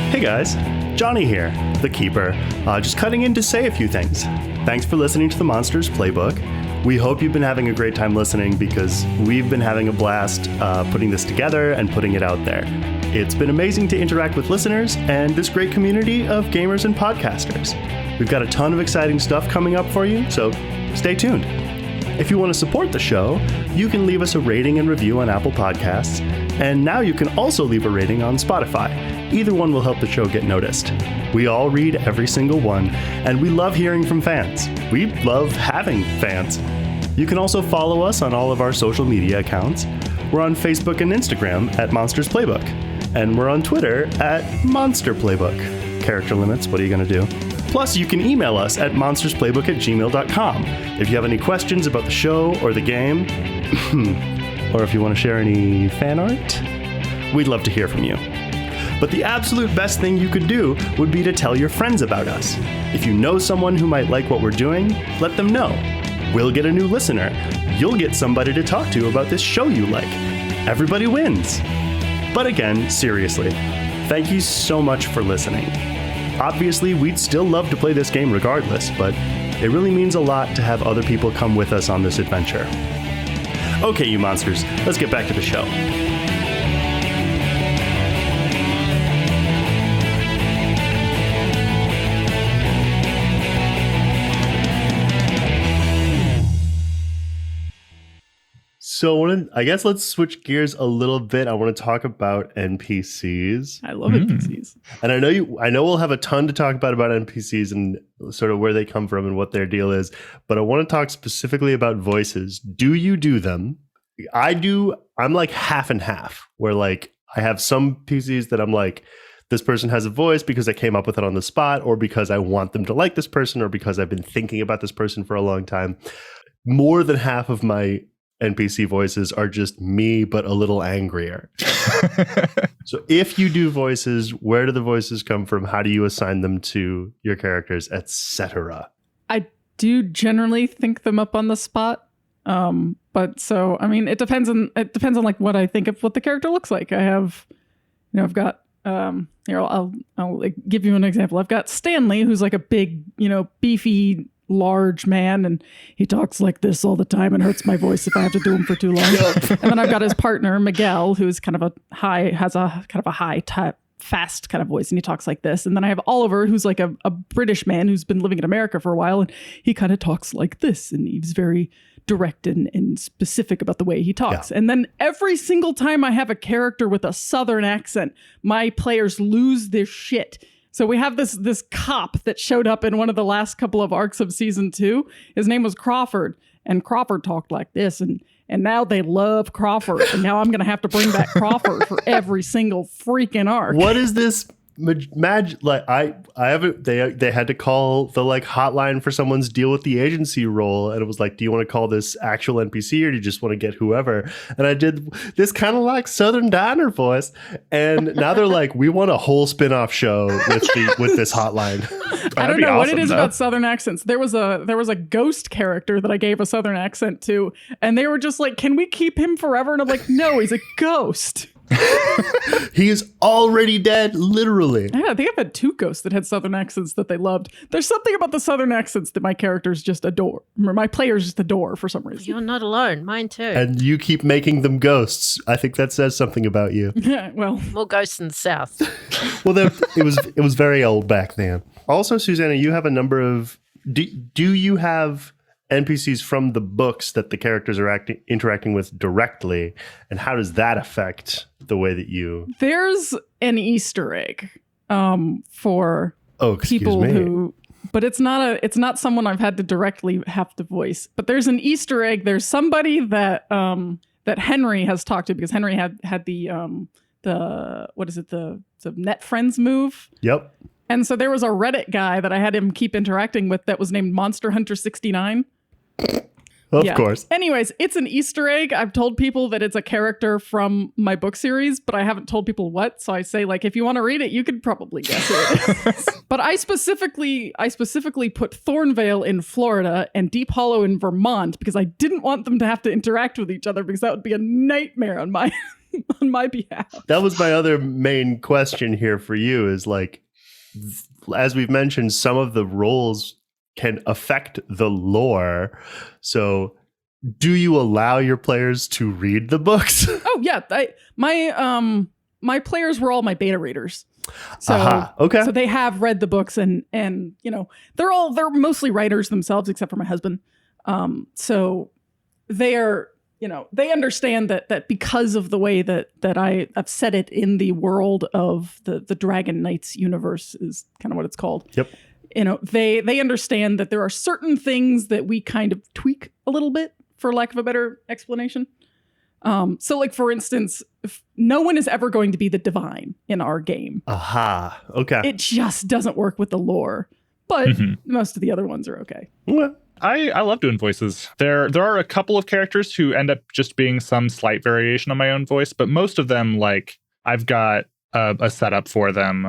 Hey guys, Jonny here, the Keeper, just cutting in to say a few things. Thanks for listening to the Monsters Playbook. We hope you've been having a great time listening because we've been having a blast putting this together and putting it out there. It's been amazing to interact with listeners and this great community of gamers and podcasters. We've got a ton of exciting stuff coming up for you, so stay tuned. If you want to support the show, you can leave us a rating and review on Apple Podcasts, and now you can also leave a rating on Spotify. Either one will help the show get noticed. We all read every single one, and we love hearing from fans. We love having fans. You can also follow us on all of our social media accounts. We're on Facebook and Instagram at Monsters Playbook, and we're on Twitter at Monster Playbook. Character limits, what are you going to do? Plus, you can email us at monstersplaybook@gmail.com if you have any questions about the show or the game, or if you want to share any fan art. We'd love to hear from you. But the absolute best thing you could do would be to tell your friends about us. If you know someone who might like what we're doing, let them know. We'll get a new listener. You'll get somebody to talk to about this show you like. Everybody wins. But again, seriously, thank you so much for listening. Obviously, we'd still love to play this game regardless, but it really means a lot to have other people come with us on this adventure. Okay, you monsters, let's get back to the show. So I guess let's switch gears a little bit. I want to talk about NPCs. I love NPCs. And I know we'll have a ton to talk about NPCs and sort of where they come from and what their deal is. But I want to talk specifically about voices. Do you do them? I do. I'm like half and half, where like I have some PCs that I'm like, this person has a voice because I came up with it on the spot, or because I want them to like this person, or because I've been thinking about this person for a long time. More than half of my NPC voices are just me, but a little angrier. So if you do voices, where do the voices come from? How do you assign them to your characters, etc.? I do generally think them up on the spot. But so, I mean, it depends on like what I think of what the character looks like. I have, I've got, here, I'll like give you an example. I've got Stanley, who's like a big, beefy, large man, and he talks like this all the time and hurts my voice if I have to do him for too long. And then I've got his partner Miguel, who's kind of has a high type fast kind of voice, and he talks like this. And then I have Oliver, who's like a British man who's been living in America for a while, and he kind of talks like this, and he's very direct and specific about the way he talks. Yeah. And then every single time I have a character with a southern accent, my players lose their shit. So we have this cop that showed up in one of the last couple of arcs of season 2. His name was Crawford, and Crawford talked like this, and now they love Crawford, and now I'm going to have to bring back Crawford for every single freaking arc. What is this like? I haven't. They had to call the like hotline for someone's deal with the agency role, and it was like, do you want to call this actual NPC or do you just want to get whoever? And I did this kind of like Southern Diner voice, and now they're like, we want a whole spin-off show with this hotline. I don't know what it is about Southern accents. There was a ghost character that I gave a Southern accent to, and they were just like, can we keep him forever? And I'm like, no, he's a ghost. He is already dead, literally. Yeah, I think I've had 2 ghosts that had Southern accents that they loved. There's something about the Southern accents that my characters just adore. Or my players just adore for some reason. You're not alone. Mine too. And you keep making them ghosts. I think that says something about you. Yeah, well. More ghosts in the South. Well, it was very old back then. Also, Susannah, you have a number of... Do you have NPCs from the books that the characters are interacting with directly, and how does that affect the way that you... There's an Easter egg for people me. who... But it's not someone I've had to directly have to voice. But there's an Easter egg. There's somebody that Henry has talked to, because Henry had the what is it, the Net Friends move. Yep. And so there was a Reddit guy that I had him keep interacting with that was named Monster Hunter 69. Of course. Anyways, it's an Easter egg. I've told people that it's a character from my book series, but I haven't told people what. So I say, like, if you want to read it, you could probably guess it. But I specifically put Thornvale in Florida and Deep Hollow in Vermont because I didn't want them to have to interact with each other, because that would be a nightmare on my on my behalf. That was my other main question here for you, is like, as we've mentioned, some of the roles can affect the lore. So do you allow your players to read the books? Oh yeah. My players were all my beta readers. So okay. So they have read the books, and you know, they're mostly writers themselves, except for my husband. So they are, you know, they understand that because of the way that I've set it in the world of the Dragon Knights universe, is kind of what it's called. Yep. You know, they understand that there are certain things that we kind of tweak a little bit, for lack of a better explanation. So like, for instance, no one is ever going to be the divine in our game. Okay. It just doesn't work with the lore, but most of the other ones are okay. Well, I love doing voices. There are a couple of characters who end up just being some slight variation on my own voice, but most of them, like, I've got a setup for them.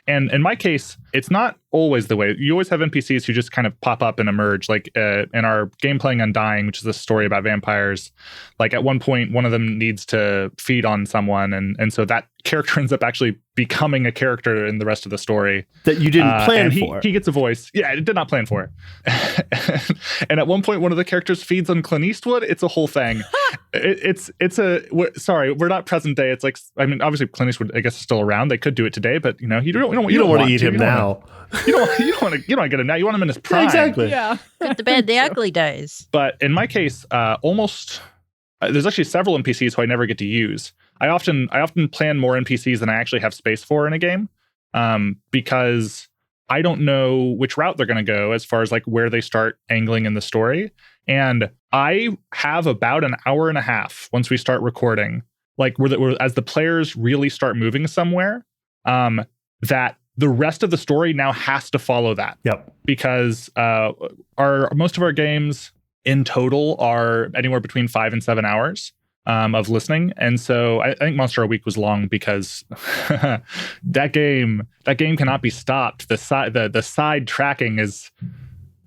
And in my case, it's not always the way. You always have NPCs who just kind of pop up and emerge. Like in our game Playing Undying, which is a story about vampires, like at one point, one of them needs to feed on someone. And so that character ends up actually becoming a character in the rest of the story. That you didn't plan for. He gets a voice. Yeah, I did not plan for it. And at one point, one of the characters feeds on Clint Eastwood. It's a whole thing. We're not present day. It's like, I mean, obviously Clint Eastwood, I guess, is still around. They could do it today, but you know, you don't want to eat him now. You don't want to get him now. You want him in his prime. Exactly. Yeah. Good, the bad, the ugly days. But in my case, there's actually several NPCs who I never get to use. I often plan more NPCs than I actually have space for in a game, because I don't know which route they're going to go as far as like where they start angling in the story. And I have about an hour and a half once we start recording, like as the players really start moving somewhere, that the rest of the story now has to follow that. Yep. Because most of our games in total are anywhere between 5 and 7 hours of listening. And so I think Monster a Week was long because that game cannot be stopped. The side tracking is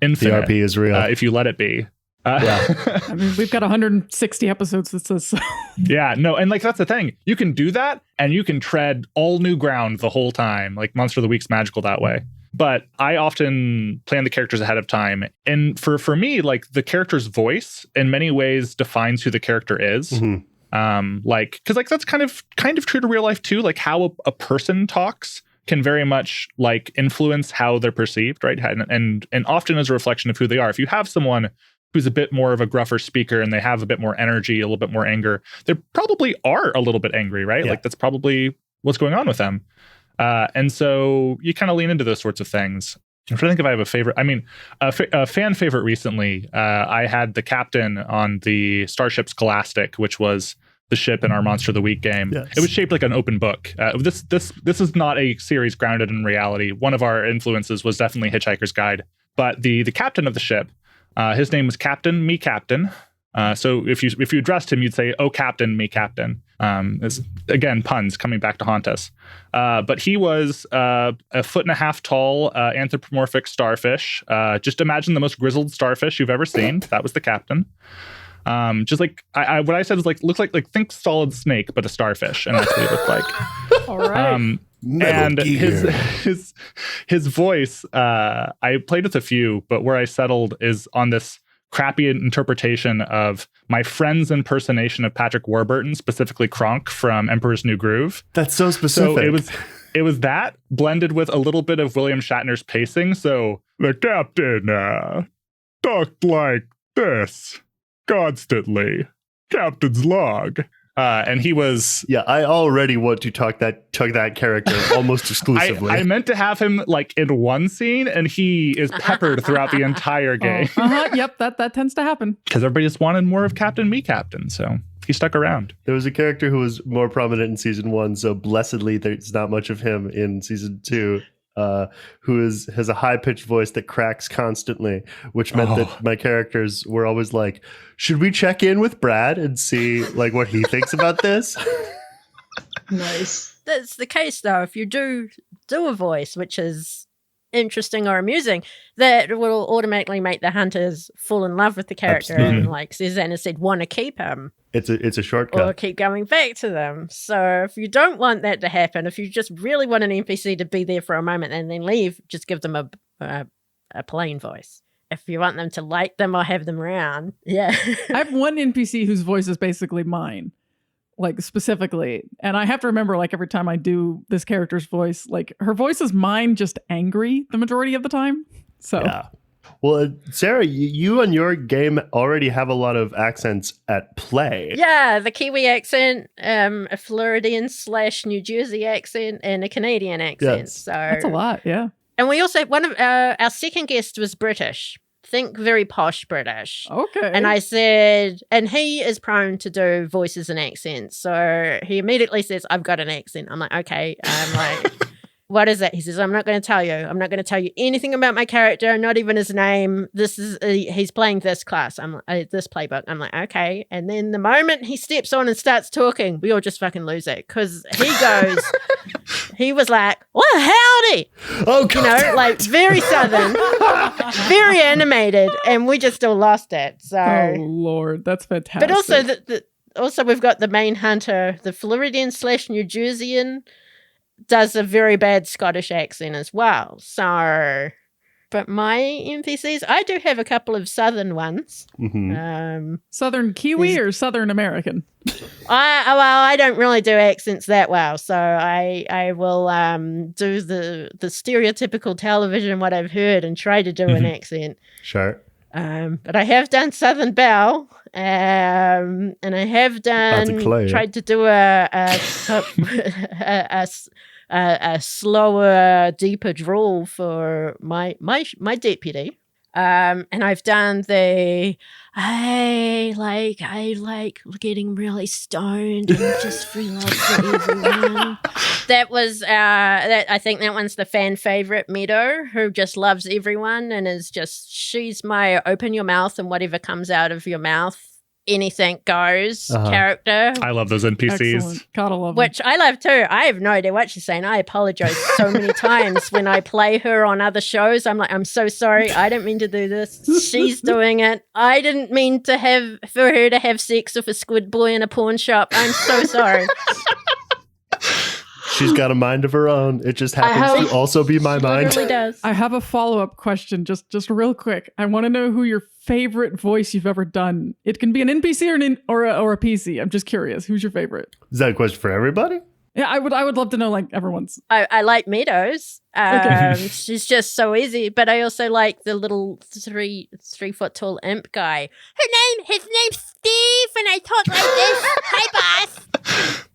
infinite. The RP is real. If you let it be. Yeah. I mean, we've got 160 episodes that says so. Yeah, no, and like that's the thing. You can do that and you can tread all new ground the whole time. Like Monster of the Week's magical that way. But I often plan the characters ahead of time. And for me, like the character's voice in many ways defines who the character is. Mm-hmm. Because that's kind of true to real life too. Like how a person talks can very much like influence how they're perceived, right? And often as a reflection of who they are. If you have someone who's a bit more of a gruffer speaker and they have a bit more energy, a little bit more anger, they probably are a little bit angry, right? Yeah. Like that's probably what's going on with them. And so you kind of lean into those sorts of things. I'm trying to think if I have a favorite. I mean, a fan favorite recently, I had the captain on the Starship Scholastic, which was the ship in our Monster of the Week game. Yes. It was shaped like an open book. This is not a series grounded in reality. One of our influences was definitely Hitchhiker's Guide. But the captain of the ship, his name was Captain, me Captain. So if you addressed him, you'd say, "Oh, Captain, me Captain." Again, puns coming back to haunt us. But he was a 1.5 foot tall anthropomorphic starfish. Just imagine the most grizzled starfish you've ever seen. That was the captain. Just like what I said was looked like think Solid Snake, but a starfish, and that's what he looked like. All right. And his voice, I played with a few, but where I settled is on this crappy interpretation of my friend's impersonation of Patrick Warburton, specifically Kronk from Emperor's New Groove. That's so specific. So it was that blended with a little bit of William Shatner's pacing. So the captain talked like this constantly. Captain's log. And he was... Yeah, I already want to talk that character almost exclusively. I meant to have him like in one scene, and he is peppered throughout the entire game. Yep, that tends to happen. Because everybody just wanted more of Captain Me Captain, so he stuck around. There was a character who was more prominent in season 1, so blessedly there's not much of him in season 2. Who has a high-pitched voice that cracks constantly, which meant that my characters were always like, should we check in with Brad and see like what he thinks about this? Nice. That's the case, though. If you do a voice which is interesting or amusing, that will automatically make the hunters fall in love with the character. Absolutely. And like Susannah said, want to keep him. It's a shortcut. Or keep going back to them. So if you don't want that to happen, if you just really want an NPC to be there for a moment and then leave, just give them a plain voice. If you want them to like them or have them around, yeah. I have one NPC whose voice is basically mine, like specifically. And I have to remember, like, every time I do this character's voice, like, her voice is mine, just angry the majority of the time. So, yeah. Well, Sarah, you and your game already have a lot of accents at play. Yeah, the Kiwi accent, a Floridian / New Jersey accent, and a Canadian accent. Yes. So that's a lot, yeah. And we also, one of our second guest was British. Think very posh British. Okay. And I said, and he is prone to do voices and accents. So he immediately says, I've got an accent. I'm like, okay. I'm like, what is that? He says, I'm not going to tell you. I'm not going to tell you anything about my character, not even his name. This is, he's playing this class. I'm this playbook. I'm like, okay. And then the moment he steps on and starts talking, we all just fucking lose it. Because he goes, he was like, well, howdy. Oh, God. You know, like very southern, very animated. And we just all lost it. So, oh, Lord. That's fantastic. but also, also we've got the main hunter, the Floridian / New Jerseyan, does a very bad Scottish accent as well. So, but my NPCs, I do have a couple of southern ones. Mm-hmm. Southern Kiwi or Southern American? I don't really do accents that well, so I will do the stereotypical television what I've heard and try to do an accent. Sure. But I have done Southern Belle, and I have tried to do a slower, deeper drawl for my deputy. And I've done I like getting really stoned and just free love for everyone. That was I think that one's the fan favorite, Meadow, who just loves everyone and is just, she's my open your mouth and whatever comes out of your mouth, anything goes character. I love those NPCs. Excellent. Gotta love them. Which I love too. I have no idea what she's saying. I apologize so many times when I play her on other shows. I'm like, I'm so sorry. I didn't mean to do this. She's doing it. I didn't mean for her to have sex with a squid boy in a pawn shop. I'm so sorry. She's got a mind of her own. It just happens to also be my mind. It really does. I have a follow-up question, just real quick. I want to know who your favorite voice you've ever done. It can be an NPC or a PC. I'm just curious. Who's your favorite? Is that a question for everybody? Yeah, I would love to know, like, everyone's. I like Meadows. Okay. She's just so easy. But I also like the little 3 foot tall imp guy. His name's Steve, and I talk like this. Hi, boss.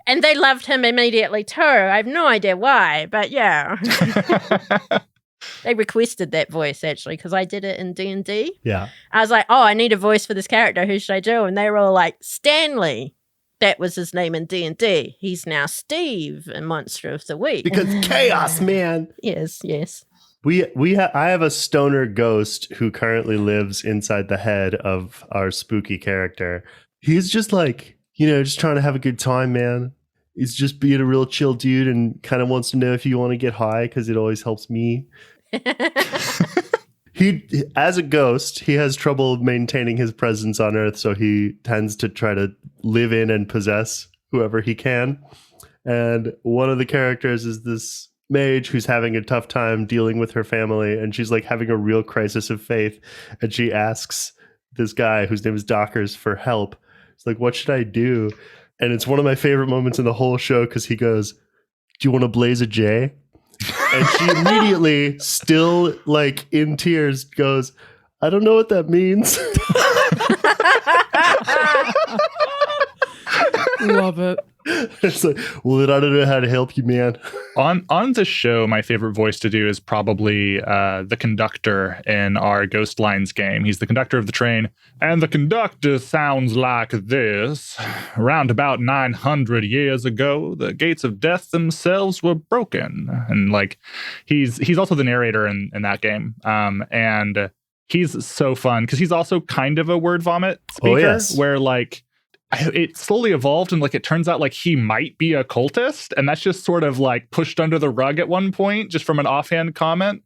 And they loved him immediately too. I have no idea why, but yeah. They requested that voice actually because I did it in D&D. Yeah. I was like, oh, I need a voice for this character. Who should I do? And they were all like, Stanley. That was his name in D&D. He's now Steve in Monster of the Week. Because chaos, man. Yes. I have a stoner ghost who currently lives inside the head of our spooky character. He's just like, just trying to have a good time, man. He's just being a real chill dude and kind of wants to know if you want to get high because it always helps me. He, as a ghost, he has trouble maintaining his presence on Earth, so he tends to try to live in and possess whoever he can. And one of the characters is this mage who's having a tough time dealing with her family, and she's like having a real crisis of faith. And she asks this guy whose name is Dockers for help. It's like, what should I do? And it's one of my favorite moments in the whole show because he goes, do you want to blaze a J? And she immediately, still like in tears, goes, I don't know what that means. Love it. It's like, well, I don't know how to help you, man. On the show, my favorite voice to do is probably the conductor in our Ghost Lines game. He's the conductor of the train, and the conductor sounds like this. Around about 900 years ago, the gates of death themselves were broken. And like, he's also the narrator in that game. And he's so fun because he's also kind of a word vomit speaker, where like, it slowly evolved and like it turns out like he might be a cultist, and that's just sort of like pushed under the rug at one point just from an offhand comment.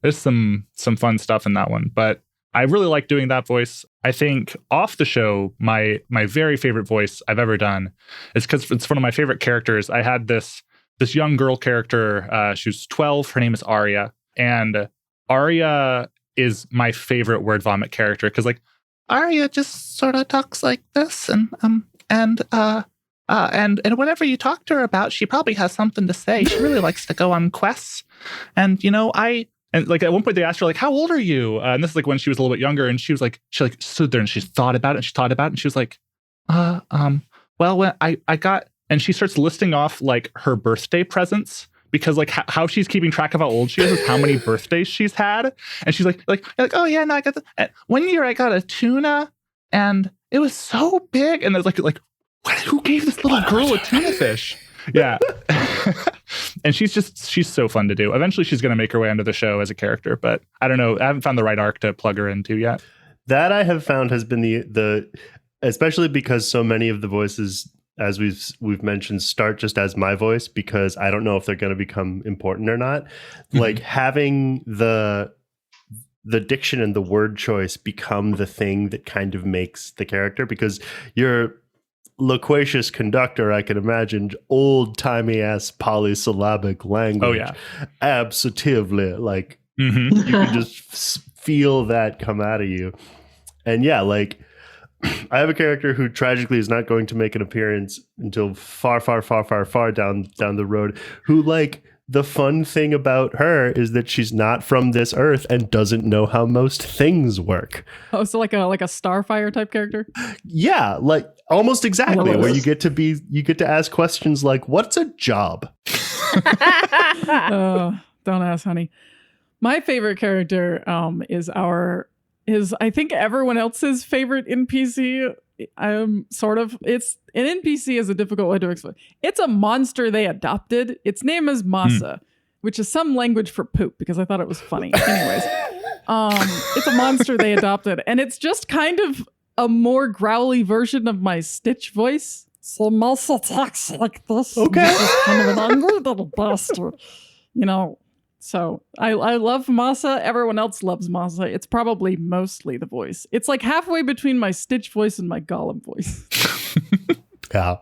There's some fun stuff in that one, but I really like doing that voice. I think off the show, my very favorite voice I've ever done is because it's one of my favorite characters. I had this young girl character. She was 12. Her name is Arya, and Arya is my favorite word vomit character because like Arya just sort of talks like this, and whatever you talk to her about, she probably has something to say. She really likes to go on quests, and and like at one point they asked her like, "How old are you?" And this is like when she was a little bit younger, and she stood there and she thought about it, and she was like, well, when I got, and she starts listing off like her birthday presents. Because like how she's keeping track of how old she is how many birthdays she's had, and she's like, oh yeah, no, I got one year I got a tuna, and it was so big, and there's like who gave this little girl a tuna fish? Yeah, and she's so fun to do. Eventually, she's gonna make her way onto the show as a character, but I don't know. I haven't found the right arc to plug her into yet. That I have found has been the especially because so many of the voices, as we've mentioned, start just as my voice because I don't know if they're going to become important or not. Mm-hmm. Like having the diction and the word choice become the thing that kind of makes the character, because your loquacious conductor, I can imagine, old-timey ass polysyllabic language. Oh yeah, absolutely. Like you can just feel that come out of you. And yeah, like I have a character who tragically is not going to make an appearance until far, far, far, far, far down the road, who like the fun thing about her is that she's not from this earth and doesn't know how most things work. Oh, so like a Starfire type character? Yeah, like almost exactly, where you get to ask questions like, what's a job? Don't ask, honey. My favorite character is I think everyone else's favorite NPC. It's an NPC is a difficult way to explain. It's a monster they adopted. Its name is Masa, which is some language for poop, because I thought it was funny. Anyways, it's a monster they adopted, and it's just kind of a more growly version of my Stitch voice. So Masa talks like this. Okay, he's kind of an angry little bastard, So I love Masa. Everyone else loves Masa. It's probably mostly the voice. It's like halfway between my Stitch voice and my Gollum voice. Yeah.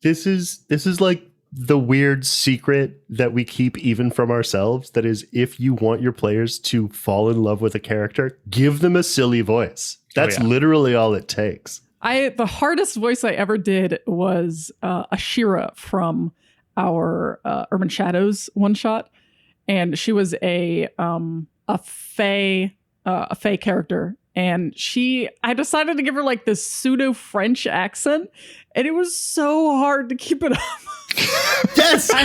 This is like the weird secret that we keep even from ourselves. That is, if you want your players to fall in love with a character, give them a silly voice. That's literally all it takes. The hardest voice I ever did was Ashira from our Urban Shadows one shot. And she was a fae character, and I decided to give her like this pseudo French accent, and it was so hard to keep it up. Yes, I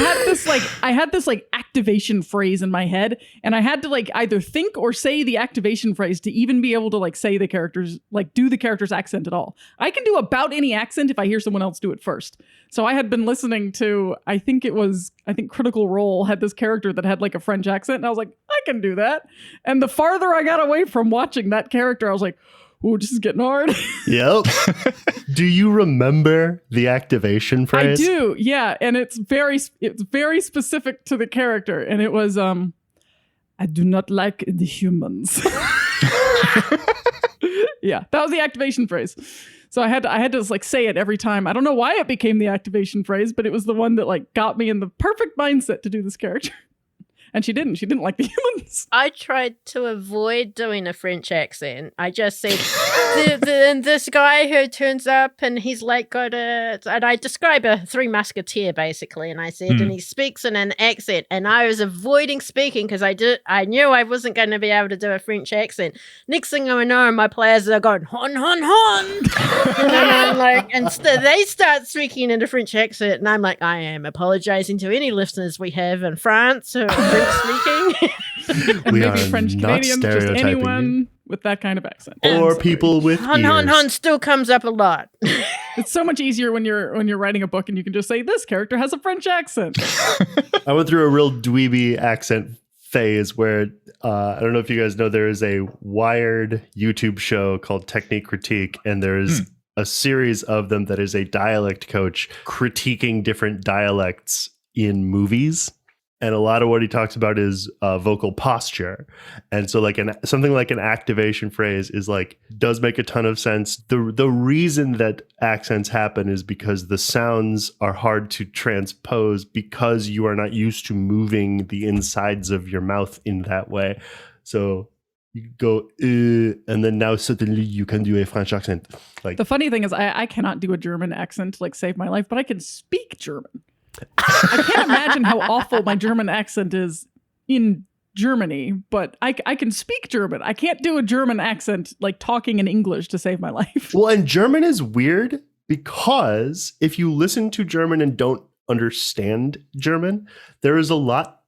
had this activation phrase in my head, and I had to like either think or say the activation phrase to even be able to like say the character's, like do the character's accent at all. I can do about any accent if I hear someone else do it first. So I had been listening to, I think Critical Role had this character that had like a French accent, and I was like, I can do that. And the farther I got away from watching that character, I was like, ooh, this is getting hard. Yep. Do you remember the activation phrase? I do, yeah. And it's very specific to the character. And it was, I do not like the humans. Yeah, that was the activation phrase. So I had to just like say it every time. I don't know why it became the activation phrase, but it was the one that like got me in the perfect mindset to do this character. And she didn't. She didn't like the humans. I tried to avoid doing a French accent. I just said, this guy who turns up and he's like and I describe a Three Musketeer basically, and I said, and he speaks in an accent, and I was avoiding speaking because I knew I wasn't going to be able to do a French accent. Next thing I know, my players are going, hon, hon, hon. And I'm like, and they start speaking in a French accent, and I'm like, I am apologizing to any listeners we have in France who are French speaking. And We maybe are French not Canadians, just stereotyping anyone with that kind of accent. Or people with Hon, ears. hon, hon still comes up a lot. It's so much easier when you're writing a book and you can just say this character has a French accent. I went through a real dweeby accent phase where I don't know if you guys know, there is a Wired YouTube show called Technique Critique, and there's a series of them that is a dialect coach critiquing different dialects in movies. And a lot of what he talks about is vocal posture. And so like something like an activation phrase is like, does make a ton of sense. The reason that accents happen is because the sounds are hard to transpose because you are not used to moving the insides of your mouth in that way. So you go, and then now suddenly you can do a French accent. Like The funny thing is I cannot do a German accent to like save my life, but I can speak German. I can't imagine how awful my German accent is in Germany, but I can speak German. I can't do a German accent like talking in English to save my life. Well, and German is weird because if you listen to German and don't understand German, there is a lot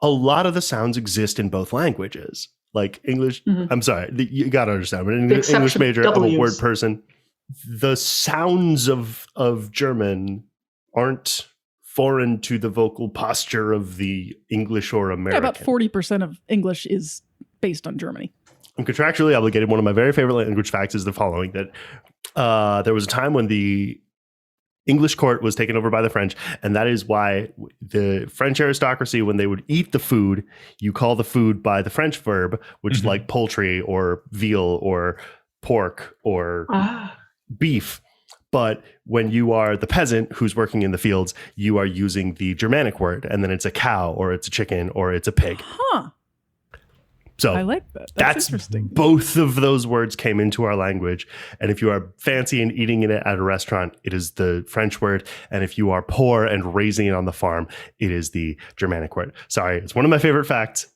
of the sounds exist in both languages. Like English, I'm sorry, you got to understand, but an English major, I'm a word person. The sounds of German aren't foreign to the vocal posture of the English or American. Yeah, about 40% of English is based on Germany. I'm contractually obligated. One of my very favorite language facts is the following, that there was a time when the English court was taken over by the French, and that is why the French aristocracy, when they would eat the food, you call the food by the French verb, which is like poultry or veal or pork or beef. But when you are the peasant who's working in the fields, you are using the Germanic word, and then it's a cow or it's a chicken or it's a pig. Huh. So I like that. That's interesting. Both of those words came into our language. And if you are fancy and eating it at a restaurant, it is the French word. And if you are poor and raising it on the farm, it is the Germanic word. Sorry, it's one of my favorite facts.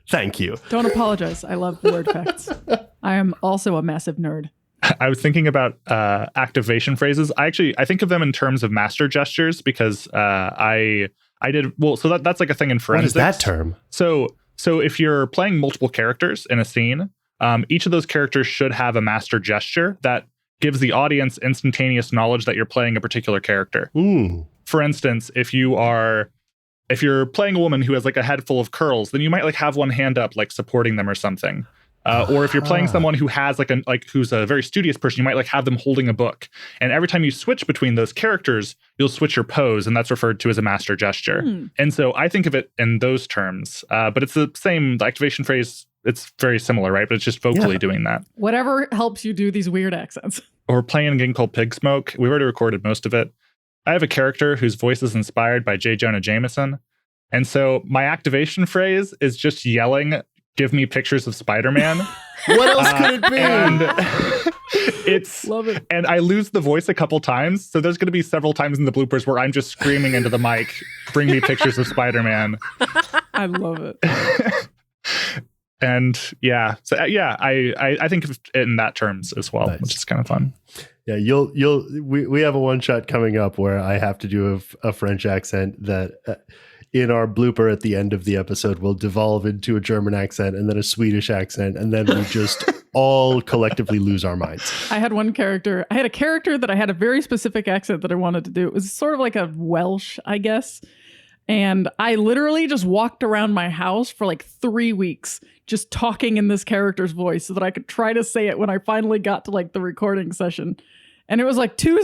Thank you. Don't apologize. I love word facts. I am also a massive nerd. I was thinking about activation phrases. I think of them in terms of master gestures because I did well. So that's like a thing in forensics. What is that term? So if you're playing multiple characters in a scene, each of those characters should have a master gesture that gives the audience instantaneous knowledge that you're playing a particular character. For instance, if you're playing a woman who has like a head full of curls, then you might like have one hand up, like supporting them or something. Or if you're playing someone who has who's a very studious person, you might like have them holding a book. And every time you switch between those characters, you'll switch your pose, and that's referred to as a master gesture. And so I think of it in those terms. But it's the same activation phrase. It's very similar, right? But it's just vocally doing that. Whatever helps you do these weird accents. Or playing a game called Pig Smoke. We've already recorded most of it. I have a character whose voice is inspired by J. Jonah Jameson. And so my activation phrase is just yelling, "Give me pictures of Spider-Man." What else could it be? And it's Love it. And I lose the voice a couple times. So there's going to be several times in the bloopers where I'm just screaming into the mic, "Bring me pictures of Spider-Man." I love it. And I think of it in that terms as well, Nice. which is kind of fun. Yeah, we have a one shot coming up where I have to do a French accent that in our blooper at the end of the episode will devolve into a German accent and then a Swedish accent, and then we just all collectively lose our minds. I had a character that I had a very specific accent that I wanted to do. It was sort of like a Welsh, I guess. And I literally just walked around my house for like 3 weeks just talking in this character's voice so that I could try to say it when I finally got to like the recording session. And it was like 2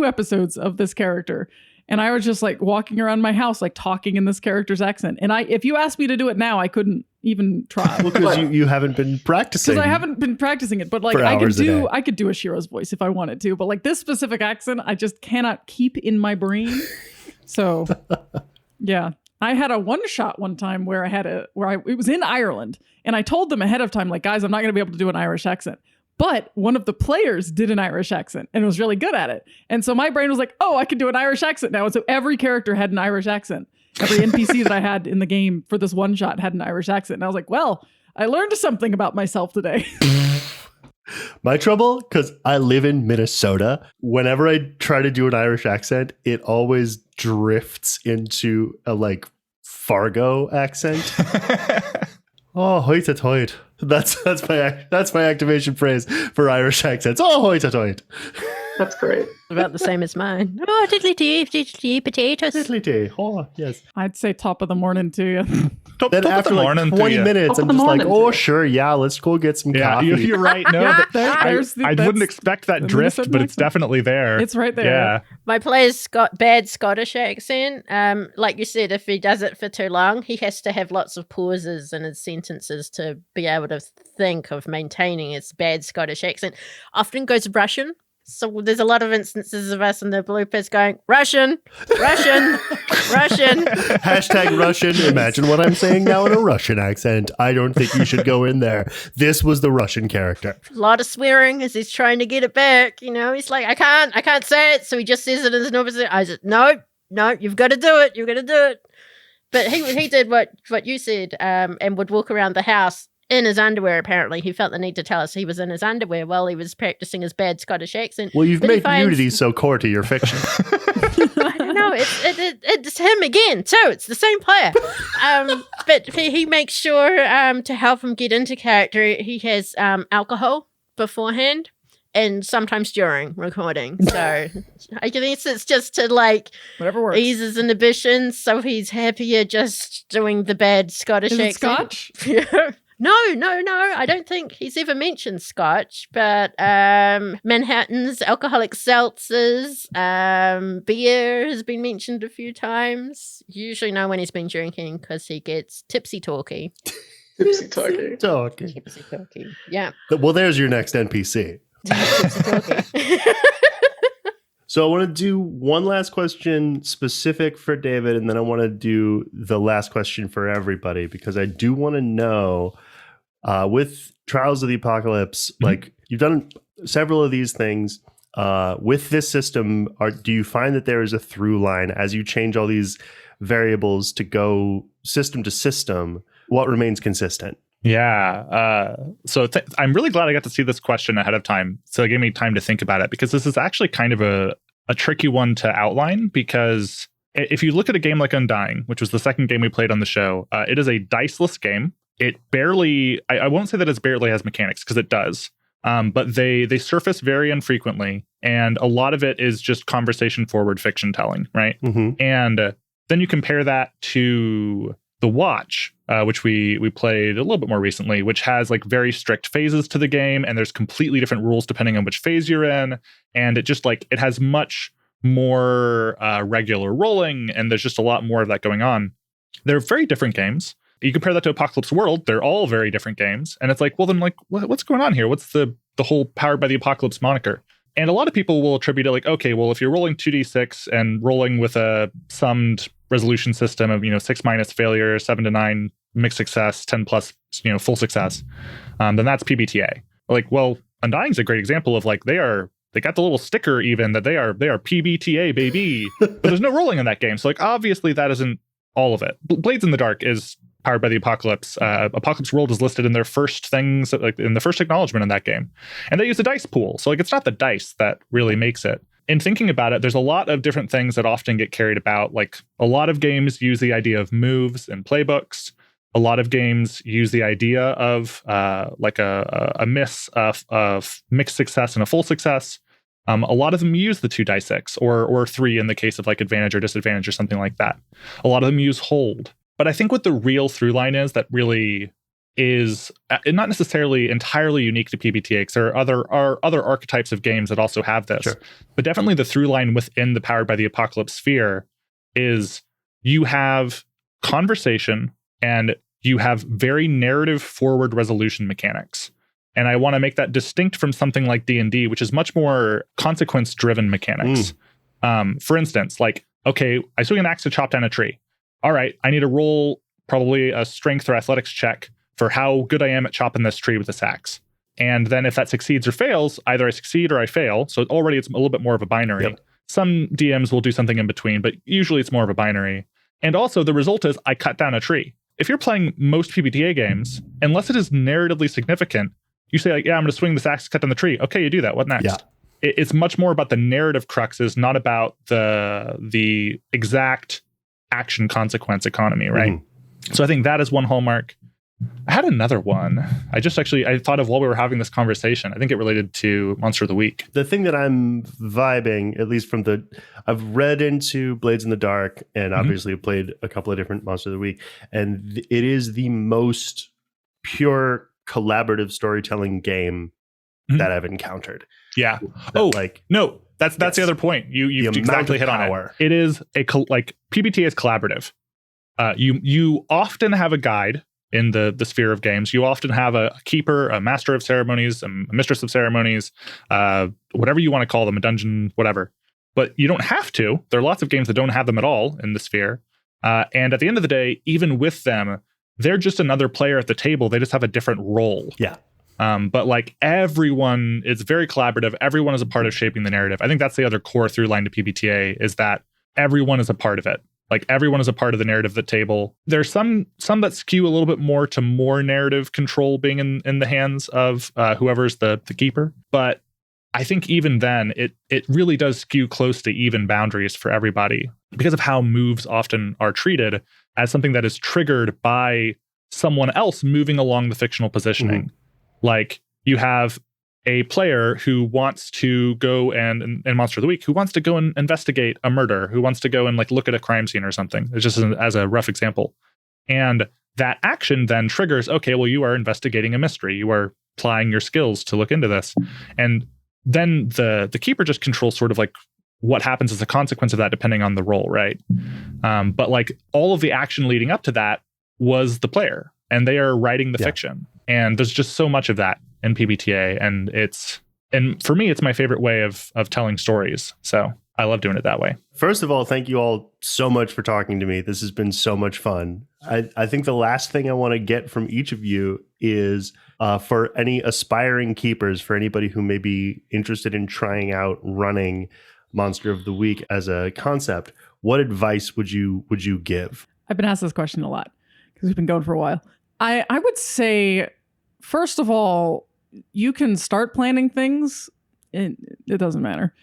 episodes of this character. And I was just like walking around my house, like talking in this character's accent. And if you asked me to do it now, I couldn't even try. Well, because you haven't been practicing. Because I haven't been practicing it, but like I could do a Shiro's voice if I wanted to. But like this specific accent, I just cannot keep in my brain. So yeah, I had a one shot one time where it was in Ireland, and I told them ahead of time, like, guys, I'm not going to be able to do an Irish accent. But one of the players did an Irish accent and was really good at it. And so my brain was like, oh, I can do an Irish accent now. And so every character had an Irish accent. Every NPC that I had in the game for this one shot had an Irish accent. And I was like, well, I learned something about myself today. My trouble, because I live in Minnesota, whenever I try to do an Irish accent, it always drifts into a like Fargo accent. Oh, hoit at hoit. That's my activation phrase for Irish accents. Oh, hoit at hoit. That's great. About the same as mine. Oh, diddly-dee, potatoes. Diddly-dee. Oh, yes. I'd say top of the morning to you. Then after like 20 minutes, I'm just like, oh, sure, yeah, let's go get some coffee. You're right. No, I wouldn't expect that drift, but it's definitely there. It's right there. Yeah. My player's got bad Scottish accent. Like you said, if he does it for too long, he has to have lots of pauses in his sentences to be able to think of maintaining his bad Scottish accent. Often goes Russian. So there's a lot of instances of us in the bloopers going, Russian. Hashtag Russian. Imagine what I'm saying now in a Russian accent. I don't think you should go in there. This was the Russian character. A lot of swearing as he's trying to get it back. You know, he's like, I can't say it. So he just says it as an opposite. I said, no, you've got to do it. You've got to do it. But he did what you said, and would walk around the house in his underwear. Apparently, he felt the need to tell us he was in his underwear while he was practicing his bad Scottish accent. Well, you've made nudity so core to your fiction. I don't know. It's him again too. It's the same player. But he makes sure to help him get into character, he has alcohol beforehand and sometimes during recording. So I guess it's just to like whatever works. Ease his inhibitions, so he's happier just doing the bad Scottish Is accent. It Scotch? No. I don't think he's ever mentioned Scotch, but Manhattans, alcoholic seltzers, beer has been mentioned a few times. You usually know when he's been drinking because he gets tipsy-talky. Tipsy-talky. Yeah. Well, there's your next NPC. Tipsy-talky. So I want to do one last question specific for David, and then I want to do the last question for everybody, because I do want to know, with Trials of the Apocalypse, like you've done several of these things. With this system, do you find that there is a through line as you change all these variables to go system to system? What remains consistent? Yeah. So I'm really glad I got to see this question ahead of time. So it gave me time to think about it, because this is actually kind of a tricky one to outline, because if you look at a game like Undying, which was the second game we played on the show, it is a diceless game. It barely, I won't say that it barely has mechanics, because it does. But they surface very infrequently. And a lot of it is just conversation forward fiction telling, right? Mm-hmm. And then you compare that to The Watch, which we played a little bit more recently, which has like very strict phases to the game, and there's completely different rules depending on which phase you're in, and it has much more regular rolling, and there's just a lot more of that going on. They're very different games. You compare that to Apocalypse World, they're all very different games, and it's like, well, then like what's going on here? What's the whole Powered by the Apocalypse moniker? And a lot of people will attribute it like, okay, well, if you're rolling 2d6 and rolling with a summed resolution system of, 6 minus failure, 7 to 9 mixed success, 10 plus, full success, then that's PBTA. Like, well, Undying's a great example of like, they got the little sticker even that they are PBTA, baby, but there's no rolling in that game. So like, obviously that isn't all of it. Blades in the Dark is Powered by the Apocalypse. Apocalypse World is listed in their first things, like in the first acknowledgement in that game. And they use a dice pool. So like, it's not the dice that really makes it. In thinking about it, there's a lot of different things that often get carried about. Like a lot of games use the idea of moves and playbooks. A lot of games use the idea of like a miss, of mixed success and a full success. A lot of them use the 2d6 or 3 in the case of like advantage or disadvantage or something like that. A lot of them use hold. But I think what the real through line is that really is not necessarily entirely unique to PBTA, because there are other archetypes of games that also have this. Sure. But definitely the through line within the Powered by the Apocalypse sphere is you have conversation and you have very narrative forward resolution mechanics. And I want to make that distinct from something like D&D, which is much more consequence driven mechanics. For instance, like, okay, I swing an axe to chop down a tree. all right, I need to roll probably a strength or athletics check for how good I am at chopping this tree with this axe. And then if that succeeds or fails, either I succeed or I fail. So already it's a little bit more of a binary. Yep. Some DMs will do something in between, but usually it's more of a binary. And also the result is I cut down a tree. If you're playing most PBTA games, unless it is narratively significant, you say like, yeah, I'm going to swing this axe, cut down the tree. Okay, you do that. What next? Yeah. It's much more about the narrative cruxes, not about the exact action consequence economy, right? Mm-hmm. So I think that is one hallmark. I had another one. I thought of while we were having this conversation. I think it related to Monster of the Week. The thing that I'm vibing, at least I've read into Blades in the Dark and obviously played a couple of different Monster of the Week, and it is the most pure collaborative storytelling game that I've encountered. Yeah. No, that's the other point. You exactly hit on it. It is PBTA is collaborative. You often have a guide in the sphere of games. You often have a keeper, a master of ceremonies, a mistress of ceremonies, whatever you want to call them, a dungeon, whatever. But you don't have to. There are lots of games that don't have them at all in the sphere. And at the end of the day, even with them, they're just another player at the table. They just have a different role. Yeah. But like everyone, it's very collaborative. Everyone is a part of shaping the narrative. I think that's the other core through line to PBTA is that everyone is a part of it. Like everyone is a part of the narrative at the table. There's some that skew a little bit more to more narrative control being in the hands of whoever's the keeper. But I think even then, it really does skew close to even boundaries for everybody because of how moves often are treated as something that is triggered by someone else moving along the fictional positioning. Mm-hmm. Like you have a player who wants to go and Monster of the Week, who wants to go and investigate a murder, who wants to go and like look at a crime scene or something. It's just as a rough example. And that action then triggers, okay, well, you are investigating a mystery. You are applying your skills to look into this. And then the keeper just controls sort of like what happens as a consequence of that, depending on the role, right? But like all of the action leading up to that was the player, and they are writing the fiction. And there's just so much of that in PBTA, and for me, it's my favorite way of telling stories. So I love doing it that way. First of all, thank you all so much for talking to me. This has been so much fun. I think the last thing I want to get from each of you is for any aspiring keepers, for anybody who may be interested in trying out running Monster of the Week as a concept, what advice would you give? I've been asked this question a lot because we've been going for a while. I would say, first of all, you can start planning things. It doesn't matter.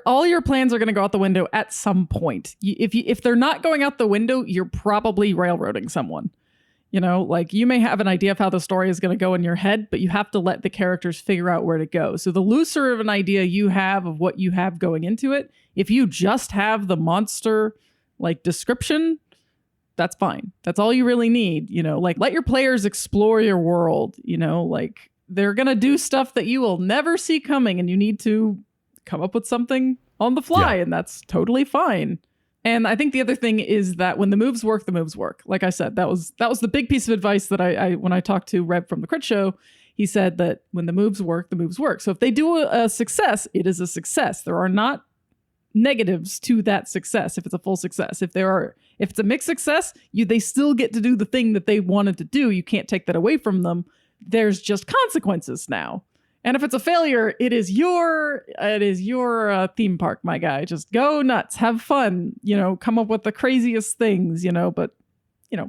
All your plans are going to go out the window at some point. If they're not going out the window, you're probably railroading someone. You know, like you may have an idea of how the story is going to go in your head, but you have to let the characters figure out where to go. So the looser of an idea you have of what you have going into it, if you just have the monster like description, that's fine. That's all you really need. You know, like let your players explore your world. You know, like they're going to do stuff that you will never see coming, and you need to come up with something on the fly, and that's totally fine. And I think the other thing is that when the moves work, the moves work. Like I said, that was the big piece of advice that I when I talked to Reb from the Crit Show, he said that when the moves work, the moves work. So if they do a success, it is a success. There are not negatives to that success if it's a full success. If it's a mixed success, they still get to do the thing that they wanted to do. You can't take that away from them. There's just consequences now. And if it's a failure, it is your theme park, my guy. Just go nuts, have fun, come up with the craziest things, but,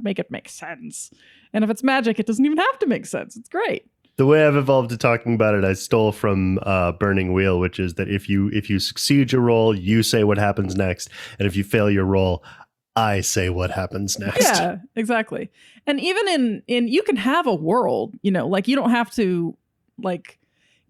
make it make sense. And if it's magic, it doesn't even have to make sense. It's great. The way I've evolved to talking about it, I stole from Burning Wheel, which is that if you succeed your roll, you say what happens next. And if you fail your roll, I say what happens next. Yeah, exactly. And even in you can have a world, like you don't have to, like,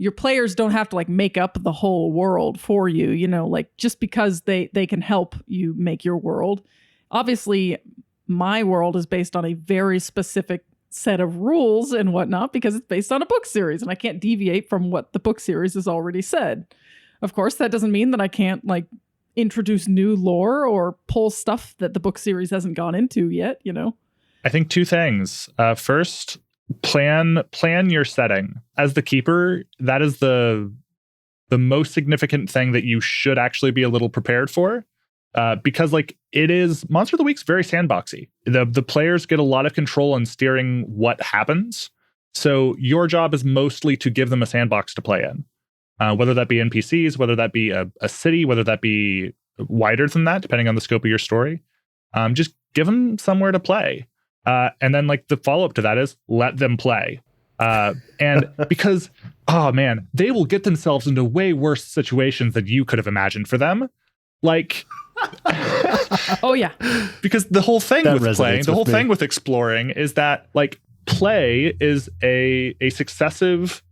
your players don't have to like make up the whole world for you, like just because they can help you make your world. Obviously, my world is based on a very specific set of rules and whatnot because it's based on a book series and I can't deviate from what the book series has already said. Of course, that doesn't mean that I can't like introduce new lore or pull stuff that the book series hasn't gone into yet, I think two things. First, plan your setting. As the keeper, that is the most significant thing that you should actually be a little prepared for. because like it is Monster of the Week's very sandboxy. The players get a lot of control in steering what happens. So your job is mostly to give them a sandbox to play in, whether that be NPCs, whether that be a city, whether that be wider than that, depending on the scope of your story. Just give them somewhere to play. And then like the follow-up to that is let them play. And because, oh man, they will get themselves into way worse situations than you could have imagined for them. Like, oh yeah, because the whole thing That with playing, the whole me. thing with exploring is that like play is a successive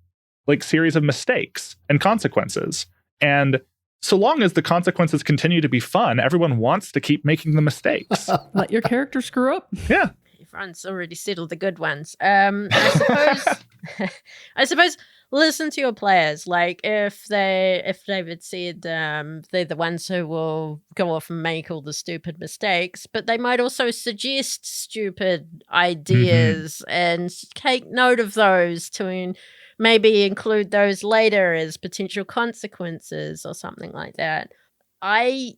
like series of mistakes and consequences. And so long as the consequences continue to be fun, everyone wants to keep making the mistakes. let your character screw up. Yeah. Everyone's already settled the good ones. I suppose listen to your players. Like if David said they're the ones who will go off and make all the stupid mistakes, but they might also suggest stupid ideas and take note of those to maybe include those later as potential consequences or something like that. I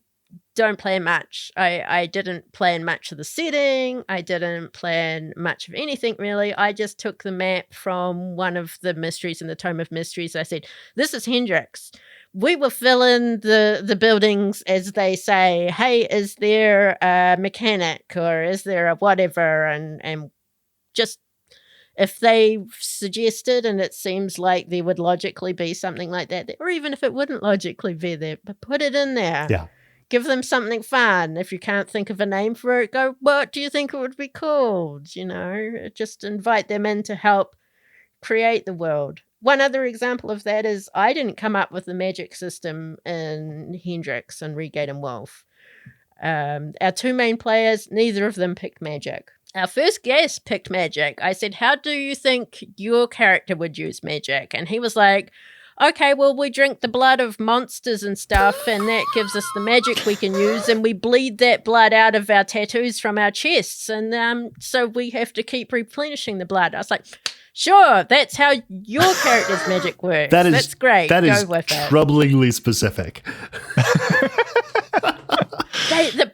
don't plan much. I didn't plan much of the setting. I didn't plan much of anything really. I just took the map from one of the mysteries in the Tome of Mysteries. I said, this is Hendrix. We will fill in the buildings as they say, hey, is there a mechanic or is there a whatever? And just if they suggested and it seems like there would logically be something like that, or even if it wouldn't logically be there, but put it in there. Yeah. Give them something fun. If you can't think of a name for it, go, what do you think it would be called? You know, just invite them in to help create the world. One other example of that is I didn't come up with the magic system in Hendrix and Redgate and Wolf. Our two main players, neither of them picked magic. Our first guest picked magic. I said, how do you think your character would use magic? And he was like, okay, well, we drink the blood of monsters and stuff, and that gives us the magic we can use, and we bleed that blood out of our tattoos from our chests, and so we have to keep replenishing the blood. I was like, sure, that's how your character's magic works. That's great. That Go is with it. troublingly specific.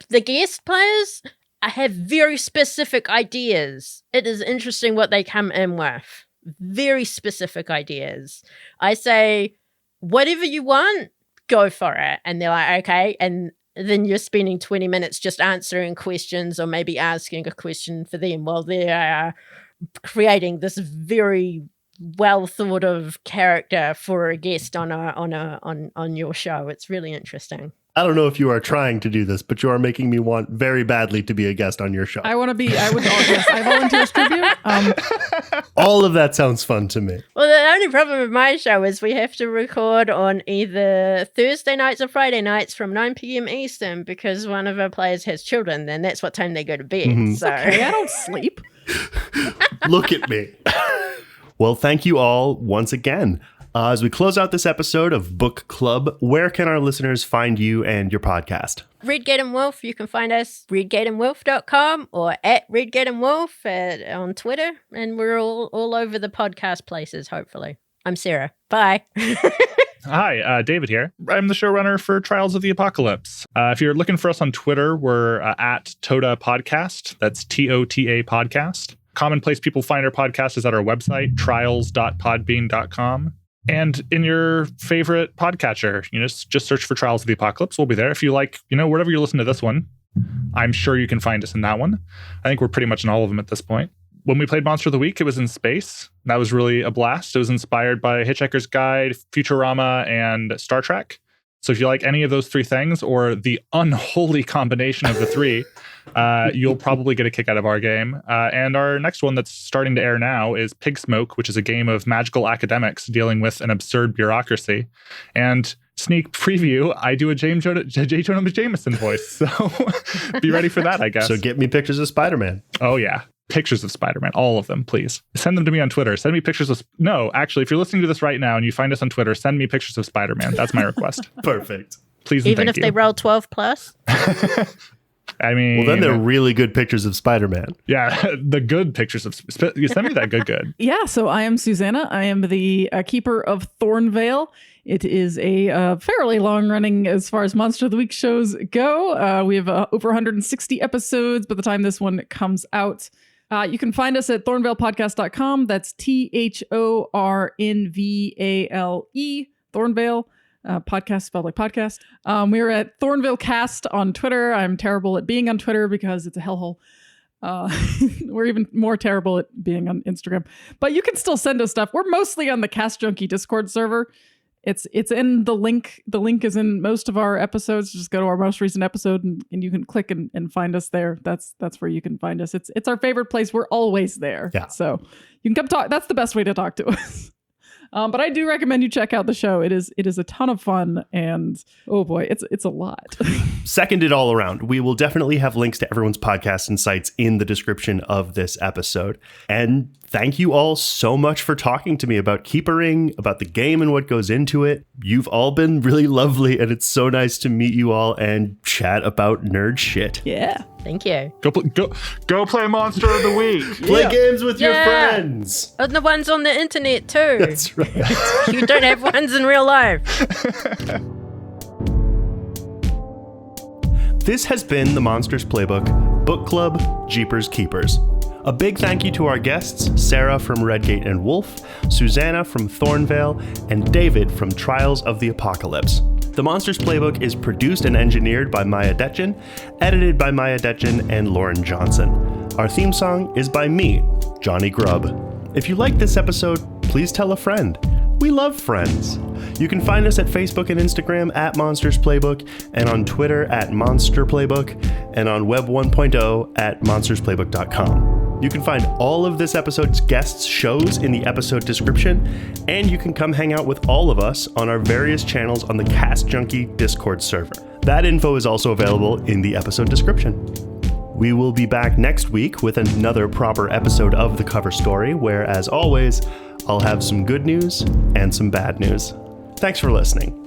The guest players have very specific ideas. It is interesting what they come in with. Very specific ideas. I say, whatever you want, go for it. And they're like, okay. And then you're spending 20 minutes just answering questions or maybe asking a question for them while they're creating this very well thought of character for a guest on your show. It's really interesting. I don't know if you are trying to do this, but you are making me want very badly to be a guest on your show. I volunteer as tribute. All of that sounds fun to me. Well, the only problem with my show is we have to record on either Thursday nights or Friday nights from 9 p.m. Eastern because one of our players has children, then that's what time they go to bed. So Okay, I don't sleep. Look at me. Well, thank you all once again. As we close out this episode of Book Club, where can our listeners find you and your podcast? Redgate and Wolf, you can find us redgateandwolf.com or at Redgate and Wolf on Twitter, and we're all over the podcast places, hopefully. I'm Sarah. Bye. Hi, David here. I'm the showrunner for Trials of the Apocalypse. If you're looking for us on Twitter, we're at Toda Podcast. That's TOTA Podcast. Common place people find our podcast is at our website, trials.podbean.com. And in your favorite podcatcher, just search for Trials of the Apocalypse. We'll be there. If you like, wherever you listen to this one, I'm sure you can find us in that one. I think we're pretty much in all of them at this point. When we played Monster of the Week, it was in space. That was really a blast. It was inspired by Hitchhiker's Guide, Futurama, and Star Trek. So if you like any of those three things, or the unholy combination of the three, you'll probably get a kick out of our game. And our next one that's starting to air now is Pig Smoke, which is a game of magical academics dealing with an absurd bureaucracy. And sneak preview, I do a J. Jonah Jameson voice. So be ready for that, I guess. So get me pictures of Spider-Man. Oh, yeah. Pictures of Spider-Man, all of them, please. Send them to me on Twitter. Send me pictures of... No, actually, if you're listening to this right now and you find us on Twitter, send me pictures of Spider-Man. That's my request. Perfect. Please and Even thank if they roll 12 plus? I mean, Well, then they're really good pictures of Spider-Man. yeah, the good pictures of you send me that good. Yeah, so I am Susannah. I am the keeper of Thornvale. It is a fairly long-running, as far as Monster of the Week shows go. We have over 160 episodes by the time this one comes out. You can find us at thornvalepodcast.com. That's THORNVALE, Thornvale. Podcast spelled like podcast. We're at Thornvale Cast on Twitter. I'm terrible at being on Twitter because it's a hellhole. We're even more terrible at being on Instagram. But you can still send us stuff. We're mostly on the Cast Junkie Discord server. It's in the link. The link is in most of our episodes. Just go to our most recent episode and you can click and find us there. That's where you can find us. It's our favorite place. We're always there. Yeah. So you can come talk. That's the best way to talk to us. But I do recommend you check out the show. It is a ton of fun, and oh boy, it's a lot. Seconded all around. We will definitely have links to everyone's podcasts and sites in the description of this episode. And thank you all so much for talking to me about Keepering, about the game and what goes into it. You've all been really lovely, and it's so nice to meet you all and chat about nerd shit. Yeah. Thank you. Go play Monster of the Week. Play games with your friends. And the ones on the internet too. That's right. You don't have ones in real life. This has been the Monsters Playbook Book Club Jeepers Keepers. A big thank you to our guests, Sarah from Redgate and Wolf, Susannah from Thornvale, and David from Trials of the Apocalypse. The Monsters Playbook is produced and engineered by Maya Detjen, edited by Maya Detjen and Lauren Johnson. Our theme song is by me, Jonny Grubb. If you liked this episode, please tell a friend. We love friends. You can find us at Facebook and Instagram at Monsters Playbook, and on Twitter at Monster Playbook, and on Web 1.0 at monstersplaybook.com. You can find all of this episode's guests' shows in the episode description, and you can come hang out with all of us on our various channels on the Cast Junkie Discord server. That info is also available in the episode description. We will be back next week with another proper episode of The Cover Story, where, as always, I'll have some good news and some bad news. Thanks for listening.